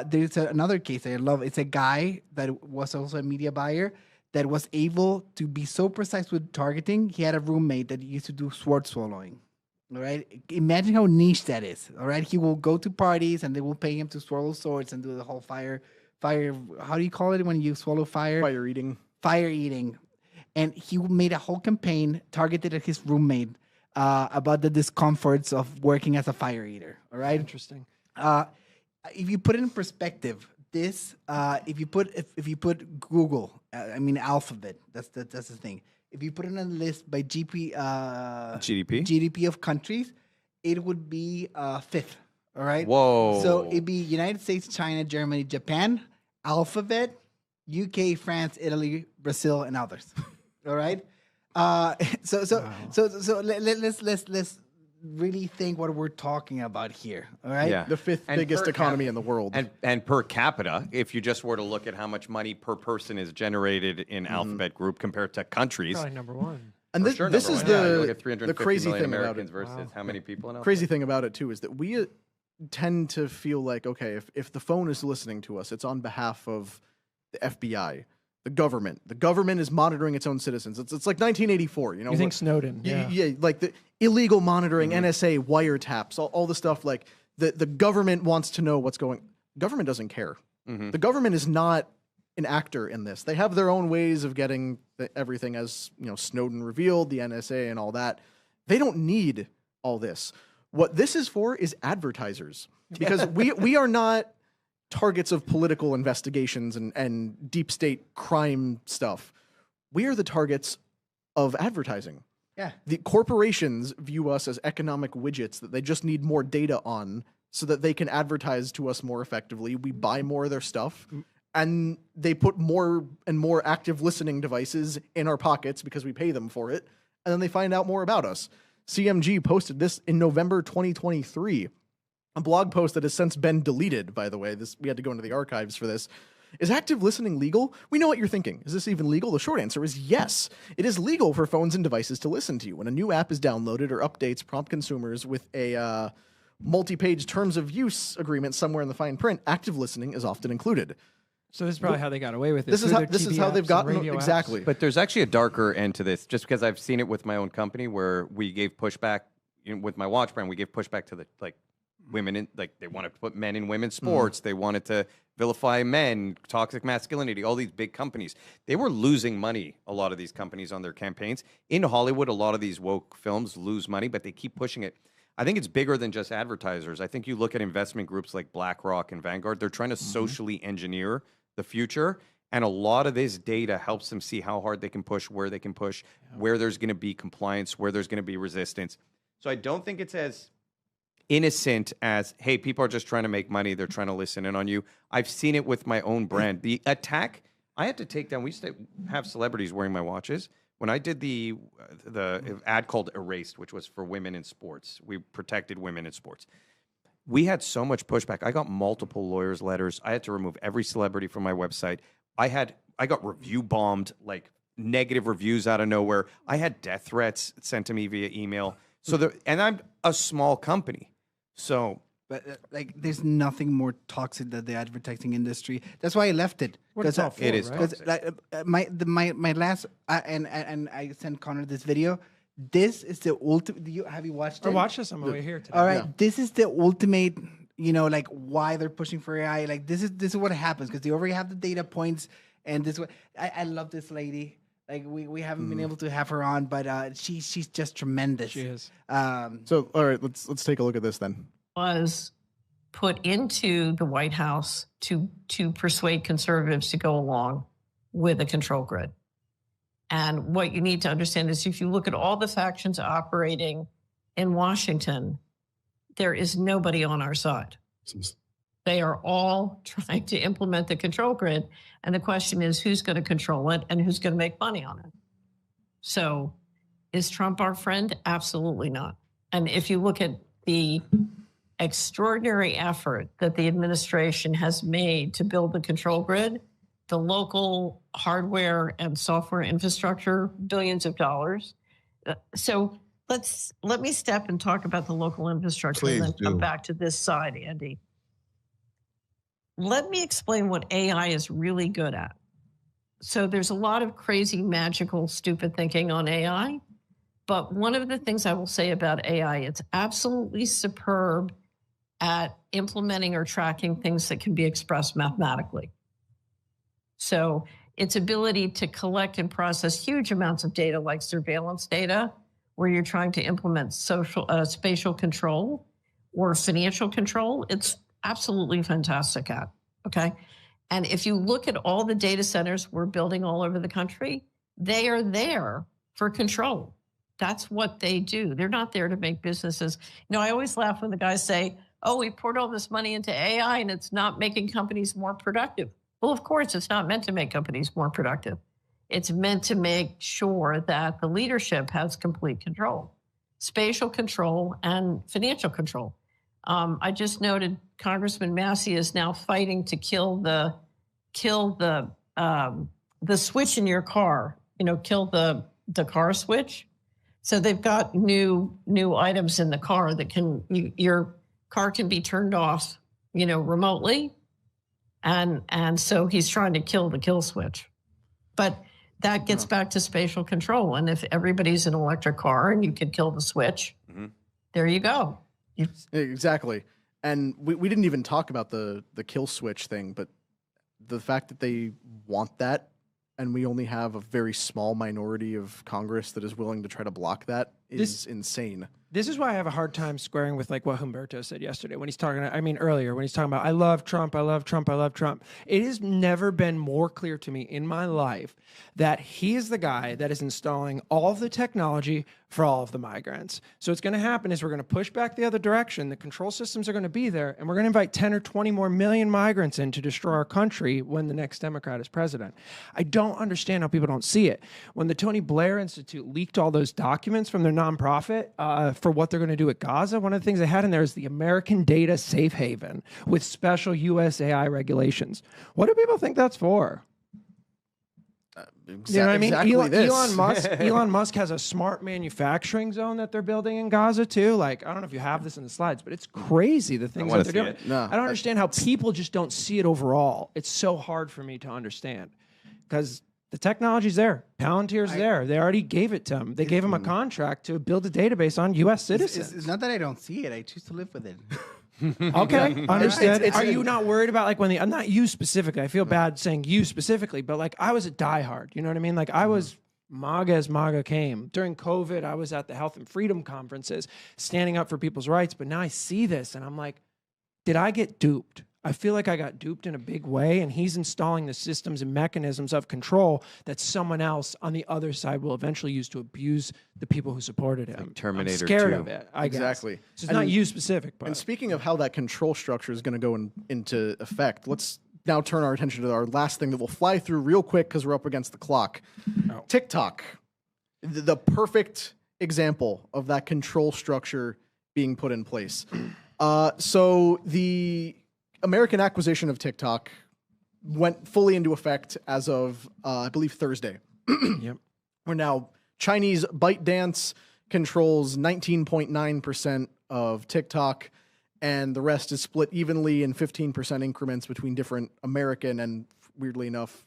B: There's another case I love. It's a guy that was also a media buyer that was able to be so precise with targeting. He had a roommate that used to do sword swallowing. All right. Imagine how niche that is. All right. He will go to parties and they will pay him to swallow swords and do the whole fire. How do you call it when you swallow fire?
A: Fire eating.
B: Fire eating. And he made a whole campaign targeted at his roommate about the discomforts of working as a fire eater. All right.
C: Interesting.
B: If you put it in perspective, this if you put Google, Alphabet, that's the thing. If you put it on a list by GDP of countries, it would be fifth. All right.
D: Whoa.
B: So it'd be United States, China, Germany, Japan, Alphabet, UK, France, Italy, Brazil, and others. All right. So let's really think what we're talking about here. All right.
D: Yeah.
A: The fifth
D: And
A: biggest
D: per
A: economy
D: cap-
A: in the world.
D: And per capita, if you just were to look at how much money per person is generated in Alphabet Group compared to countries,
C: Probably number one.
A: And this,
D: for sure,
A: this
D: number
A: is
D: one. Yeah, you look
A: the
D: at 350
A: crazy
D: million
A: thing about
D: Americans
A: it.
D: versus how many people in Alphabet?
A: Crazy thing about it too is that we tend to feel like, okay, if the phone is listening to us, it's on behalf of the FBI, the government. The government is monitoring its own citizens. It's like 1984. You know,
C: You think Snowden?
A: yeah, like the illegal monitoring, NSA wiretaps, all the stuff. Like the government wants to know what's going. Government doesn't care. The government is not an actor in this. They have their own ways of getting everything, as you know, Snowden revealed, the NSA and all that. They don't need all this. What this is for is advertisers, because we are not targets of political investigations and deep state crime stuff. We are the targets of advertising.
B: Yeah.
A: The corporations view us as economic widgets that they just need more data on so that they can advertise to us more effectively. We buy more of their stuff, and they put more and more active listening devices in our pockets because we pay them for it, and then they find out more about us. CMG posted this in November 2023. A blog post that has since been deleted, by the way. We had to go into the archives for this. Is active listening legal? We know what you're thinking. Is this even legal? The short answer is yes. It is legal for phones and devices to listen to you. When a new app is downloaded or updates, prompt consumers with a multi-page terms of use agreement somewhere in the fine print. Active listening is often included.
C: So this is probably how they got away with it.
A: This is
C: through
A: how
C: their
A: this is
C: TV
A: how they've
C: apps and
A: gotten
C: radio apps.
A: exactly.
D: But there's actually a darker end to this, just because I've seen it with my own company where we gave pushback with my watch brand. We gave pushback to the women in, they wanted to put men in women's sports. They wanted to vilify men, toxic masculinity, all these big companies. They were losing money, a lot of these companies, on their campaigns. In Hollywood, a lot of these woke films lose money, but they keep pushing it. I think it's bigger than just advertisers. I think you look at investment groups like BlackRock and Vanguard, they're trying to socially engineer the future. And a lot of this data helps them see how hard they can push, where they can push, where there's going to be compliance, where there's going to be resistance. So I don't think it's as innocent as, hey, people are just trying to make money. They're trying to listen in on you. I've seen it with my own brand. The attack, I had to take down, we used to have celebrities wearing my watches. When I did the ad called Erased, which was for women in sports, we protected women in sports. We had so much pushback. I got multiple lawyers' letters. I had to remove every celebrity from my website. I got review bombed, like negative reviews out of nowhere. I had death threats sent to me via email. And I'm a small company. So,
B: But there's nothing more toxic than the advertising industry. That's why I left it.
C: What it's all for,
D: it is
C: right?
D: toxic.
B: My last and I sent Connor this video. This is the ultimate. Have you watched it?
C: I watched this on my way here today.
B: All right,
A: Yeah.
B: this is the ultimate. Why they're pushing for AI. Like this is what happens because they already have the data points, and this. I love this lady. Like we haven't been able to have her on, but she's just tremendous.
C: She is.
A: So, all right, let's take a look at this then.
F: Was put into the White House to persuade conservatives to go along with a control grid. And what you need to understand is if you look at all the factions operating in Washington, there is nobody on our side. They are all trying to implement the control grid. And the question is, who's going to control it and who's going to make money on it? So is Trump our friend? Absolutely not. And if you look at the extraordinary effort that the administration has made to build the control grid, the local hardware and software infrastructure, billions of dollars. So let me step and talk about the local infrastructure and then come back to this side, Andy. Let me explain what AI is really good at. So there's a lot of crazy, magical, stupid thinking on AI. But one of the things I will say about AI, it's absolutely superb at implementing or tracking things that can be expressed mathematically. So its ability to collect and process huge amounts of data like surveillance data, where you're trying to implement spatial control or financial control, it's absolutely fantastic at, okay? And if you look at all the data centers we're building all over the country, they are there for control. That's what they do. They're not there to make businesses. You know, I always laugh when the guys say, oh, we poured all this money into AI and it's not making companies more productive. Well, of course, it's not meant to make companies more productive. It's meant to make sure that the leadership has complete control, spatial control and financial control. I just noted Congressman Massey is now fighting to kill the switch in your car. You know, kill the car switch. So they've got new items in the car that your car can be turned off, you know, remotely, and so he's trying to kill the kill switch, but that gets back to spatial control. And if everybody's an electric car and you can kill the switch, there you go.
A: Exactly. And we didn't even talk about the kill switch thing, but the fact that they want that and we only have a very small minority of Congress that is willing to try to block that is insane.
C: This is why I have a hard time squaring with like what Humberto said yesterday when he's talking, earlier, when he's talking about, I love Trump, I love Trump, I love Trump. It has never been more clear to me in my life that he is the guy that is installing all of the technology for all of the migrants. So what's going to happen is we're going to push back the other direction. The control systems are going to be there, and we're going to invite 10 or 20 more million migrants in to destroy our country when the next Democrat is president. I don't understand how people don't see it. When the Tony Blair Institute leaked all those documents from their nonprofit for what they're going to do at Gaza, one of the things they had in there is the American Data Safe Haven with special USAI regulations. What do people think that's for? You know what I mean?
A: Exactly
C: Elon Musk has a smart manufacturing zone that they're building in Gaza too. Like, I don't know if you have this in the slides, but it's crazy the things that they're doing.
A: No,
C: I don't understand how people just don't see it overall. It's so hard for me to understand because the technology's there. Palantir's there. They already gave it to him. They gave him a contract to build a database on U.S. citizens.
B: It's not that I don't see it. I choose to live with it.
C: Okay, understood. Are you not worried about like when I'm not you specifically. I feel bad saying you specifically, but like I was a diehard. You know what I mean? Like I was MAGA as MAGA came. During COVID, I was at the health and freedom conferences standing up for people's rights. But now I see this and I'm like, did I get duped? I feel like I got duped in a big way, and he's installing the systems and mechanisms of control that someone else on the other side will eventually use to abuse the people who supported him.
D: Like Terminator
C: I'm scared
D: 2.
C: of it. I
A: Exactly.
C: guess. So it's not you specific, but
A: And speaking of how that control structure is going to go into effect, let's now turn our attention to our last thing that we'll fly through real quick because we're up against the clock.
C: Oh.
A: TikTok, the perfect example of that control structure being put in place. So the American acquisition of TikTok went fully into effect as of, I believe, Thursday.
C: Yep.
A: Where now Chinese ByteDance controls 19.9% of TikTok, and the rest is split evenly in 15% increments between different American and, weirdly enough,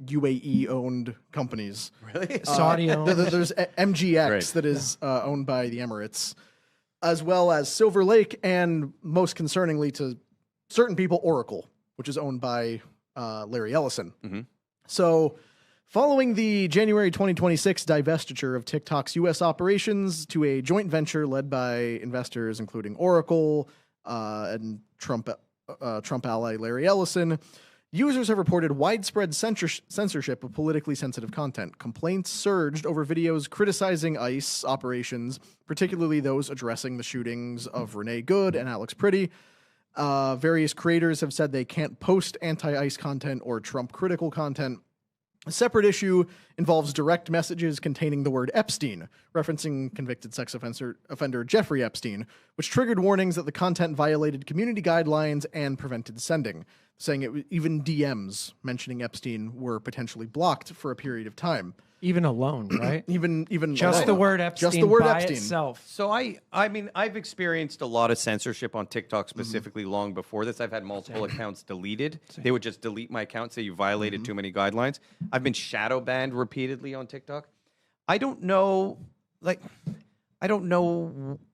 A: UAE-owned companies.
D: Really?
C: Saudi-owned.
A: There's MGX
D: Great.
A: that is owned by the Emirates, as well as Silver Lake, and most concerningly to certain people, Oracle, which is owned by Larry Ellison.
D: Mm-hmm.
A: So following the January 2026 divestiture of TikTok's U.S. operations to a joint venture led by investors including Oracle and Trump ally Larry Ellison, users have reported widespread censorship of politically sensitive content. Complaints surged over videos criticizing ICE operations, particularly those addressing the shootings of Renee Good and Alex Priddy. Various creators have said they can't post anti-ICE content or Trump-critical content. A separate issue involves direct messages containing the word Epstein, referencing convicted sex offender Jeffrey Epstein, which triggered warnings that the content violated community guidelines and prevented sending, saying even DMs mentioning Epstein were potentially blocked for a period of time.
C: Even alone, right?
A: Even
C: Just
A: alone.
C: the word Epstein
A: Just the word
C: by
A: Epstein.
C: itself.
D: So I mean, I've experienced a lot of censorship on TikTok specifically long before this. I've had multiple accounts deleted. They would just delete my account, say you violated too many guidelines. I've been shadow banned repeatedly on TikTok. I don't know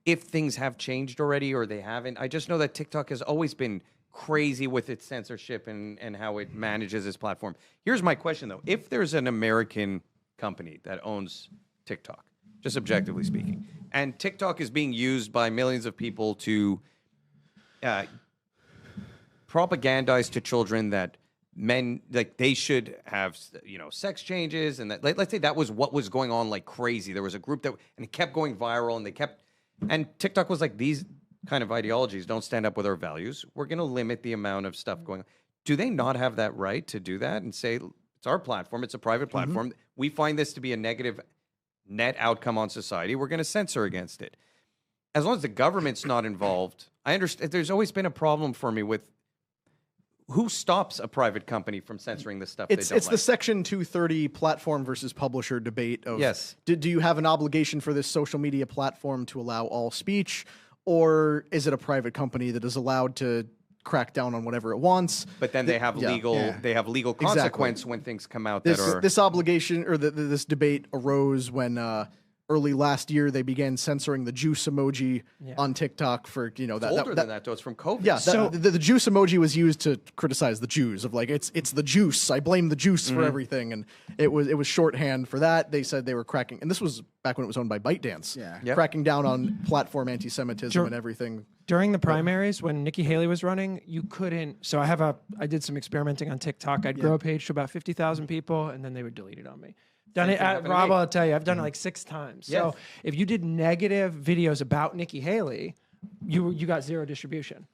D: if things have changed already or they haven't. I just know that TikTok has always been crazy with its censorship and how it manages its platform. Here's my question though. If there's an American company that owns TikTok, just objectively speaking, and TikTok is being used by millions of people to propagandize to children that men, like, they should have, sex changes, and that, let's say that was what was going on like crazy. There was a group and it kept going viral, and TikTok was like, these kind of ideologies don't stand up with our values. We're going to limit the amount of stuff going on. Do they not have that right to do that and say, it's our platform, it's a private platform, we find this to be a negative net outcome on society, we're going to censor against it? As long as the government's not involved, I understand. There's always been a problem for me with who stops a private company from censoring the stuff
A: It's
D: they don't
A: the
D: like.
A: Section 230 platform versus publisher debate of,
D: Yes.
A: Do you have an obligation for this social media platform to allow all speech, or is it a private company that is allowed to crack down on whatever it wants?
D: But then they have legal consequence when things come out that are...
A: This obligation, or this debate arose when early last year they began censoring the juice emoji on TikTok for,
D: It's older than that, though. It's from COVID.
A: Yeah, the juice emoji was used to criticize the Jews, of like, it's the juice. I blame the juice for everything, and it was shorthand for that. They said they were cracking, and this was back when it was owned by ByteDance. Cracking down on platform anti-Semitism and everything.
C: During the primaries, when Nikki Haley was running, you couldn't. So I did some experimenting on TikTok. I'd grow a page to about 50,000 people, and then they would delete it on me. Done it, Rob. I'll tell you, I've done it like 6 times. So if you did negative videos about Nikki Haley, you got 0 distribution.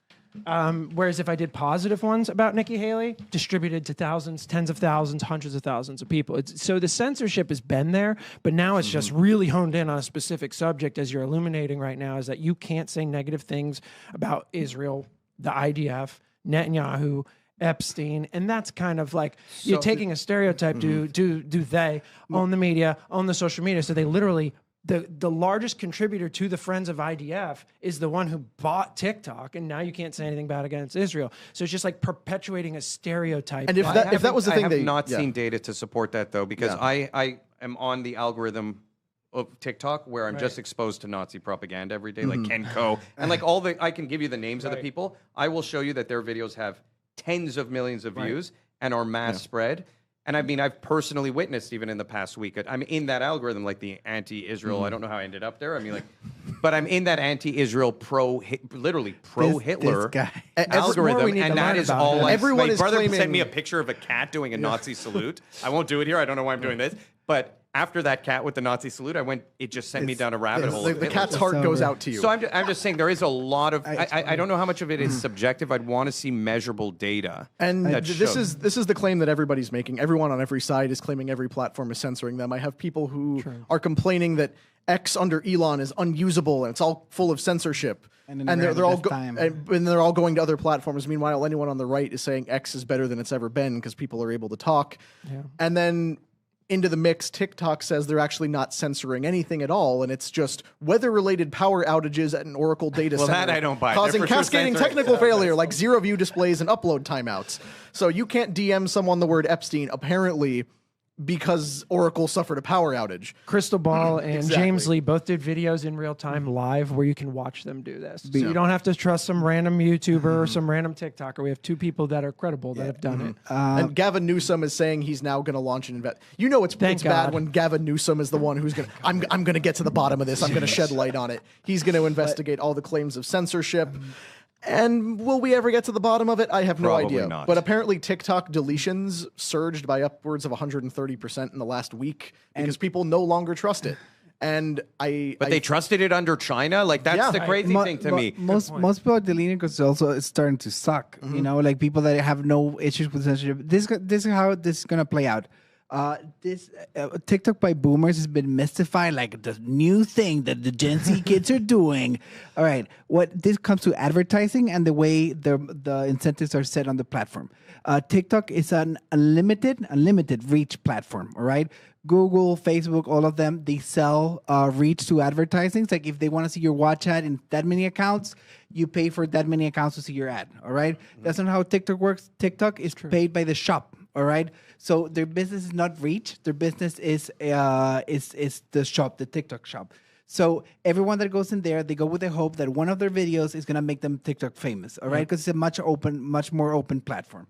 C: Whereas if I did positive ones about Nikki Haley, distributed to thousands, tens of thousands, hundreds of thousands of people. So the censorship has been there, but now it's just really honed in on a specific subject, as you're illuminating right now, is that you can't say negative things about Israel, the IDF, Netanyahu, Epstein, and that's kind of like you're taking a stereotype. Do they own the media, own the social media? So they literally, the largest contributor to the Friends of IDF is the one who bought TikTok, and now you can't say anything bad against Israel. So it's just like perpetuating a stereotype.
A: And if that was the thing,
D: I have not seen data to support that, though, because I am on the algorithm of TikTok where I'm just exposed to Nazi propaganda every day, like Kenko, and like I can give you the names of the people. I will show you that their videos have tens of millions of views and are mass spread. And I mean, I've personally witnessed, even in the past week, I'm in that algorithm, like the anti-Israel. I don't know how I ended up there. I mean, like, but I'm in that anti-Israel, literally pro-Hitler algorithm, and that is all.
A: Everyone
D: my brother
A: claiming...
D: sent me a picture of a cat doing a Nazi salute. I won't do it here. I don't know why I'm doing this, but after that cat with the Nazi salute, it just sent me down a rabbit hole.
A: The cat's heart goes out to you.
D: So I'm just saying there is a lot of, I don't know how much of it is subjective. I'd want to see measurable data.
A: And this is the claim that everybody's making. Everyone on every side is claiming every platform is censoring them. I have people who are complaining that X under Elon is unusable and it's all full of censorship. And they're all going to other platforms. Meanwhile, anyone on the right is saying X is better than it's ever been because people are able to talk. Yeah. And then into the mix, TikTok says they're actually not censoring anything at all, and it's just weather-related power outages at an Oracle data center.
D: Well, that I don't buy.
A: Causing cascading technical failure, like 0 view displays and upload timeouts. So you can't DM someone the word Epstein, apparently, because Oracle suffered a power outage.
C: Crystal Ball and James Lee both did videos in real time live where you can watch them do this. So you don't have to trust some random YouTuber or some random TikToker. We have 2 people that are credible that have done it.
A: And Gavin Newsom is saying he's now going to launch an invest. You know it's bad when Gavin Newsom is the one who's going to, I'm going to get to the bottom of this. I'm going to shed light on it. He's going to investigate all the claims of censorship. And will we ever get to the bottom of it? I have no idea.
D: Not.
A: But apparently TikTok deletions surged by upwards of 130% in the last week because people no longer trust it. And
D: But they trusted it under China. Like that's
A: Yeah.
D: the crazy thing to me.
B: Most people are deleting because it's starting to suck. You know, like people that have no issues with censorship. This is how this is gonna play out. This TikTok by boomers has been mystified, like the new thing that the Gen Z kids are doing. All right, what this comes to advertising and the way the incentives are set on the platform. TikTok is an unlimited reach platform. All right. Google, Facebook, all of them, they sell reach to advertising. It's like if they want to see your watch ad in that many accounts, you pay for that many accounts to see your ad. All right. That's not how TikTok works. TikTok is paid by the shop. All right. So their business is not reach. Their business is the shop, the TikTok shop. So everyone that goes in there, they go with the hope that one of their videos is gonna make them TikTok famous. All right, because it's a much more open platform.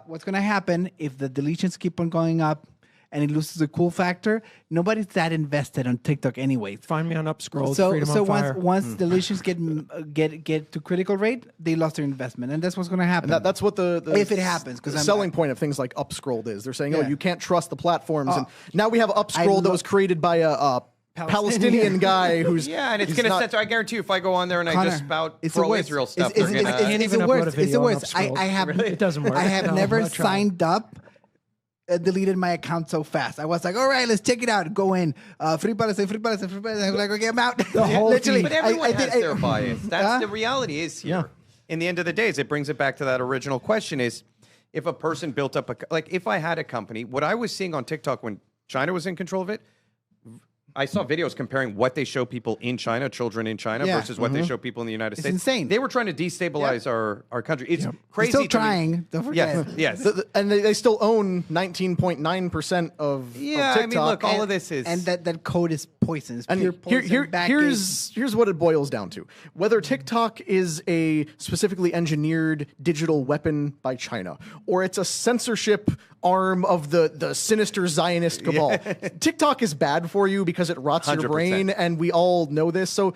B: What's gonna happen if the deletions keep on going up? And it loses the cool factor. Nobody's that invested on TikTok anyways.
C: Find me on Upscroll.
B: So
C: Freedom on Fire.
B: once deletions get to critical rate, they lost their investment, and that's what's going to happen.
A: And that's what the
B: if it happens, because
A: selling point of things like Upscrolled is. They're saying, oh,
B: Yeah.
A: you can't trust the platforms. And now we have Upscrolled that was created by a Palestinian guy who's
D: Yeah, and it's
A: he's
D: going to
A: not-
D: censor. I guarantee you, if I go on there and I
B: Connor,
D: just spout
B: it's the worst.
D: pro-Israel stuff,
B: It's
D: they're gonna-
C: Can't
B: it's
C: even
B: the
C: upload a
B: worst. It's the
C: video on
B: worst.
C: Upscroll.
B: I have
C: It doesn't work.
B: I have
C: No,
B: never
C: not trying.
B: signed up. Deleted my account so fast. I was like, all right, let's check it out. Go in. Free Palestine, free Palestine, free Palestine. I'm like, okay, I'm out. Literally,
D: But everyone has
B: I-
D: their bias. That's the reality is here.
A: Yeah.
D: In the end of the days, it brings it back to that original question is if a person built up like if I had a company, what I was seeing on TikTok when China was in control of it, I saw videos comparing what they show people in China, children in China,
B: Yeah.
D: versus what they show people in the United States.
B: insane.
D: They were trying to destabilize our country. It's crazy.
B: Still
D: to me.
B: trying. Don't forget.
D: Yes, yes.
A: and they still own 19.9% of
D: Yeah,
A: of
D: I mean,
A: TikTok.
D: look, all of this is
B: And that code is poison. It's
A: And
B: pure poison.
A: here's what it boils down to. Whether TikTok is a specifically engineered digital weapon by China, or it's a censorship arm of the sinister Zionist cabal, TikTok is bad for you because it rots your
D: 100%.
A: brain, and we all know this. So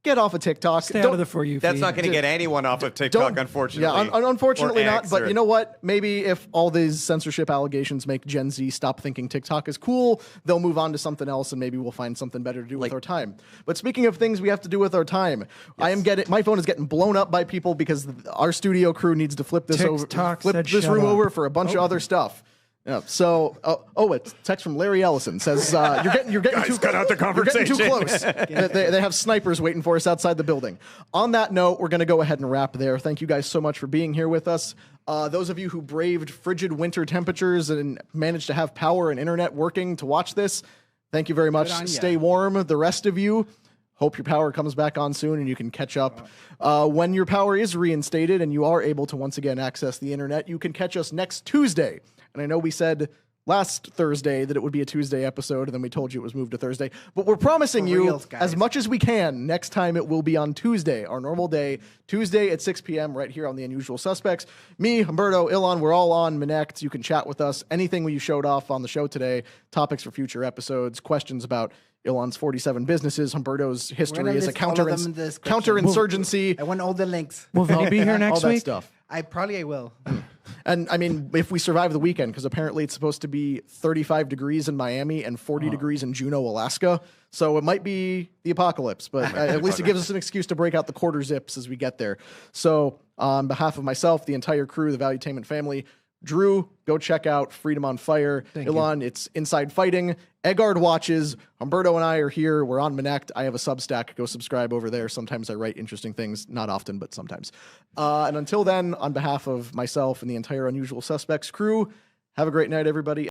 A: get off of TikTok.
C: Stay out of the For You
D: That's
C: feed.
D: not going to get anyone off of TikTok, unfortunately.
A: Yeah, unfortunately
D: Or
A: not.
D: X
A: But
D: or-
A: you know what? Maybe if all these censorship allegations make Gen Z stop thinking TikTok is cool, they'll move on to something else, and maybe we'll find something better to do with our time. But speaking of things we have to do with our time, my phone is getting blown up by people because our studio crew needs to flip this
C: TikTok
A: flip
C: said
A: this
C: shut
A: room
C: up.
A: over for a bunch of other stuff. Yeah. So, it's text from Larry Ellison says you're getting too
D: cut out the
A: You're getting too
D: conversation.
A: close. they have snipers waiting for us outside the building. On that note, we're going to go ahead and wrap there. Thank you guys so much for being here with us. Those of you who braved frigid winter temperatures and managed to have power and internet working to watch this, thank you very much.
B: on ya.
A: Stay warm. The rest of you, hope your power comes back on soon and you can catch up. When your power is reinstated and you are able to once again access the internet, you can catch us next Tuesday. And I know we said last Thursday that it would be a Tuesday episode, and then we told you it was moved to Thursday. But we're promising you,
B: reals, guys.
A: as much as we can, next time it will be on Tuesday, our normal day, Tuesday at 6 p.m. right here on The Unusual Suspects. Me, Humberto, Ilan, we're all on Minect. You can chat with us. Anything you showed off on the show today, topics for future episodes, questions about Ilan's 47 businesses, Humberto's history as a counterinsurgency.
B: I want all the links.
C: Will Vinny be here
A: all
C: next
A: that
C: week?
A: stuff.
B: I will.
A: And I mean, if we survive the weekend, because apparently it's supposed to be 35 degrees in Miami and 40 degrees in Juneau, Alaska. So it might be the apocalypse, but at least it gives us an excuse to break out the quarter zips as we get there. So on behalf of myself, the entire crew, the Valuetainment family, Drew, go check out Freedom on Fire. Ilan, it's Inside Fighting. Eggard watches. Humberto and I are here. We're on Minect. I have a Substack. Go subscribe over there. Sometimes I write interesting things. Not often, but sometimes. And until then, on behalf of myself and the entire Unusual Suspects crew, have a great night, everybody.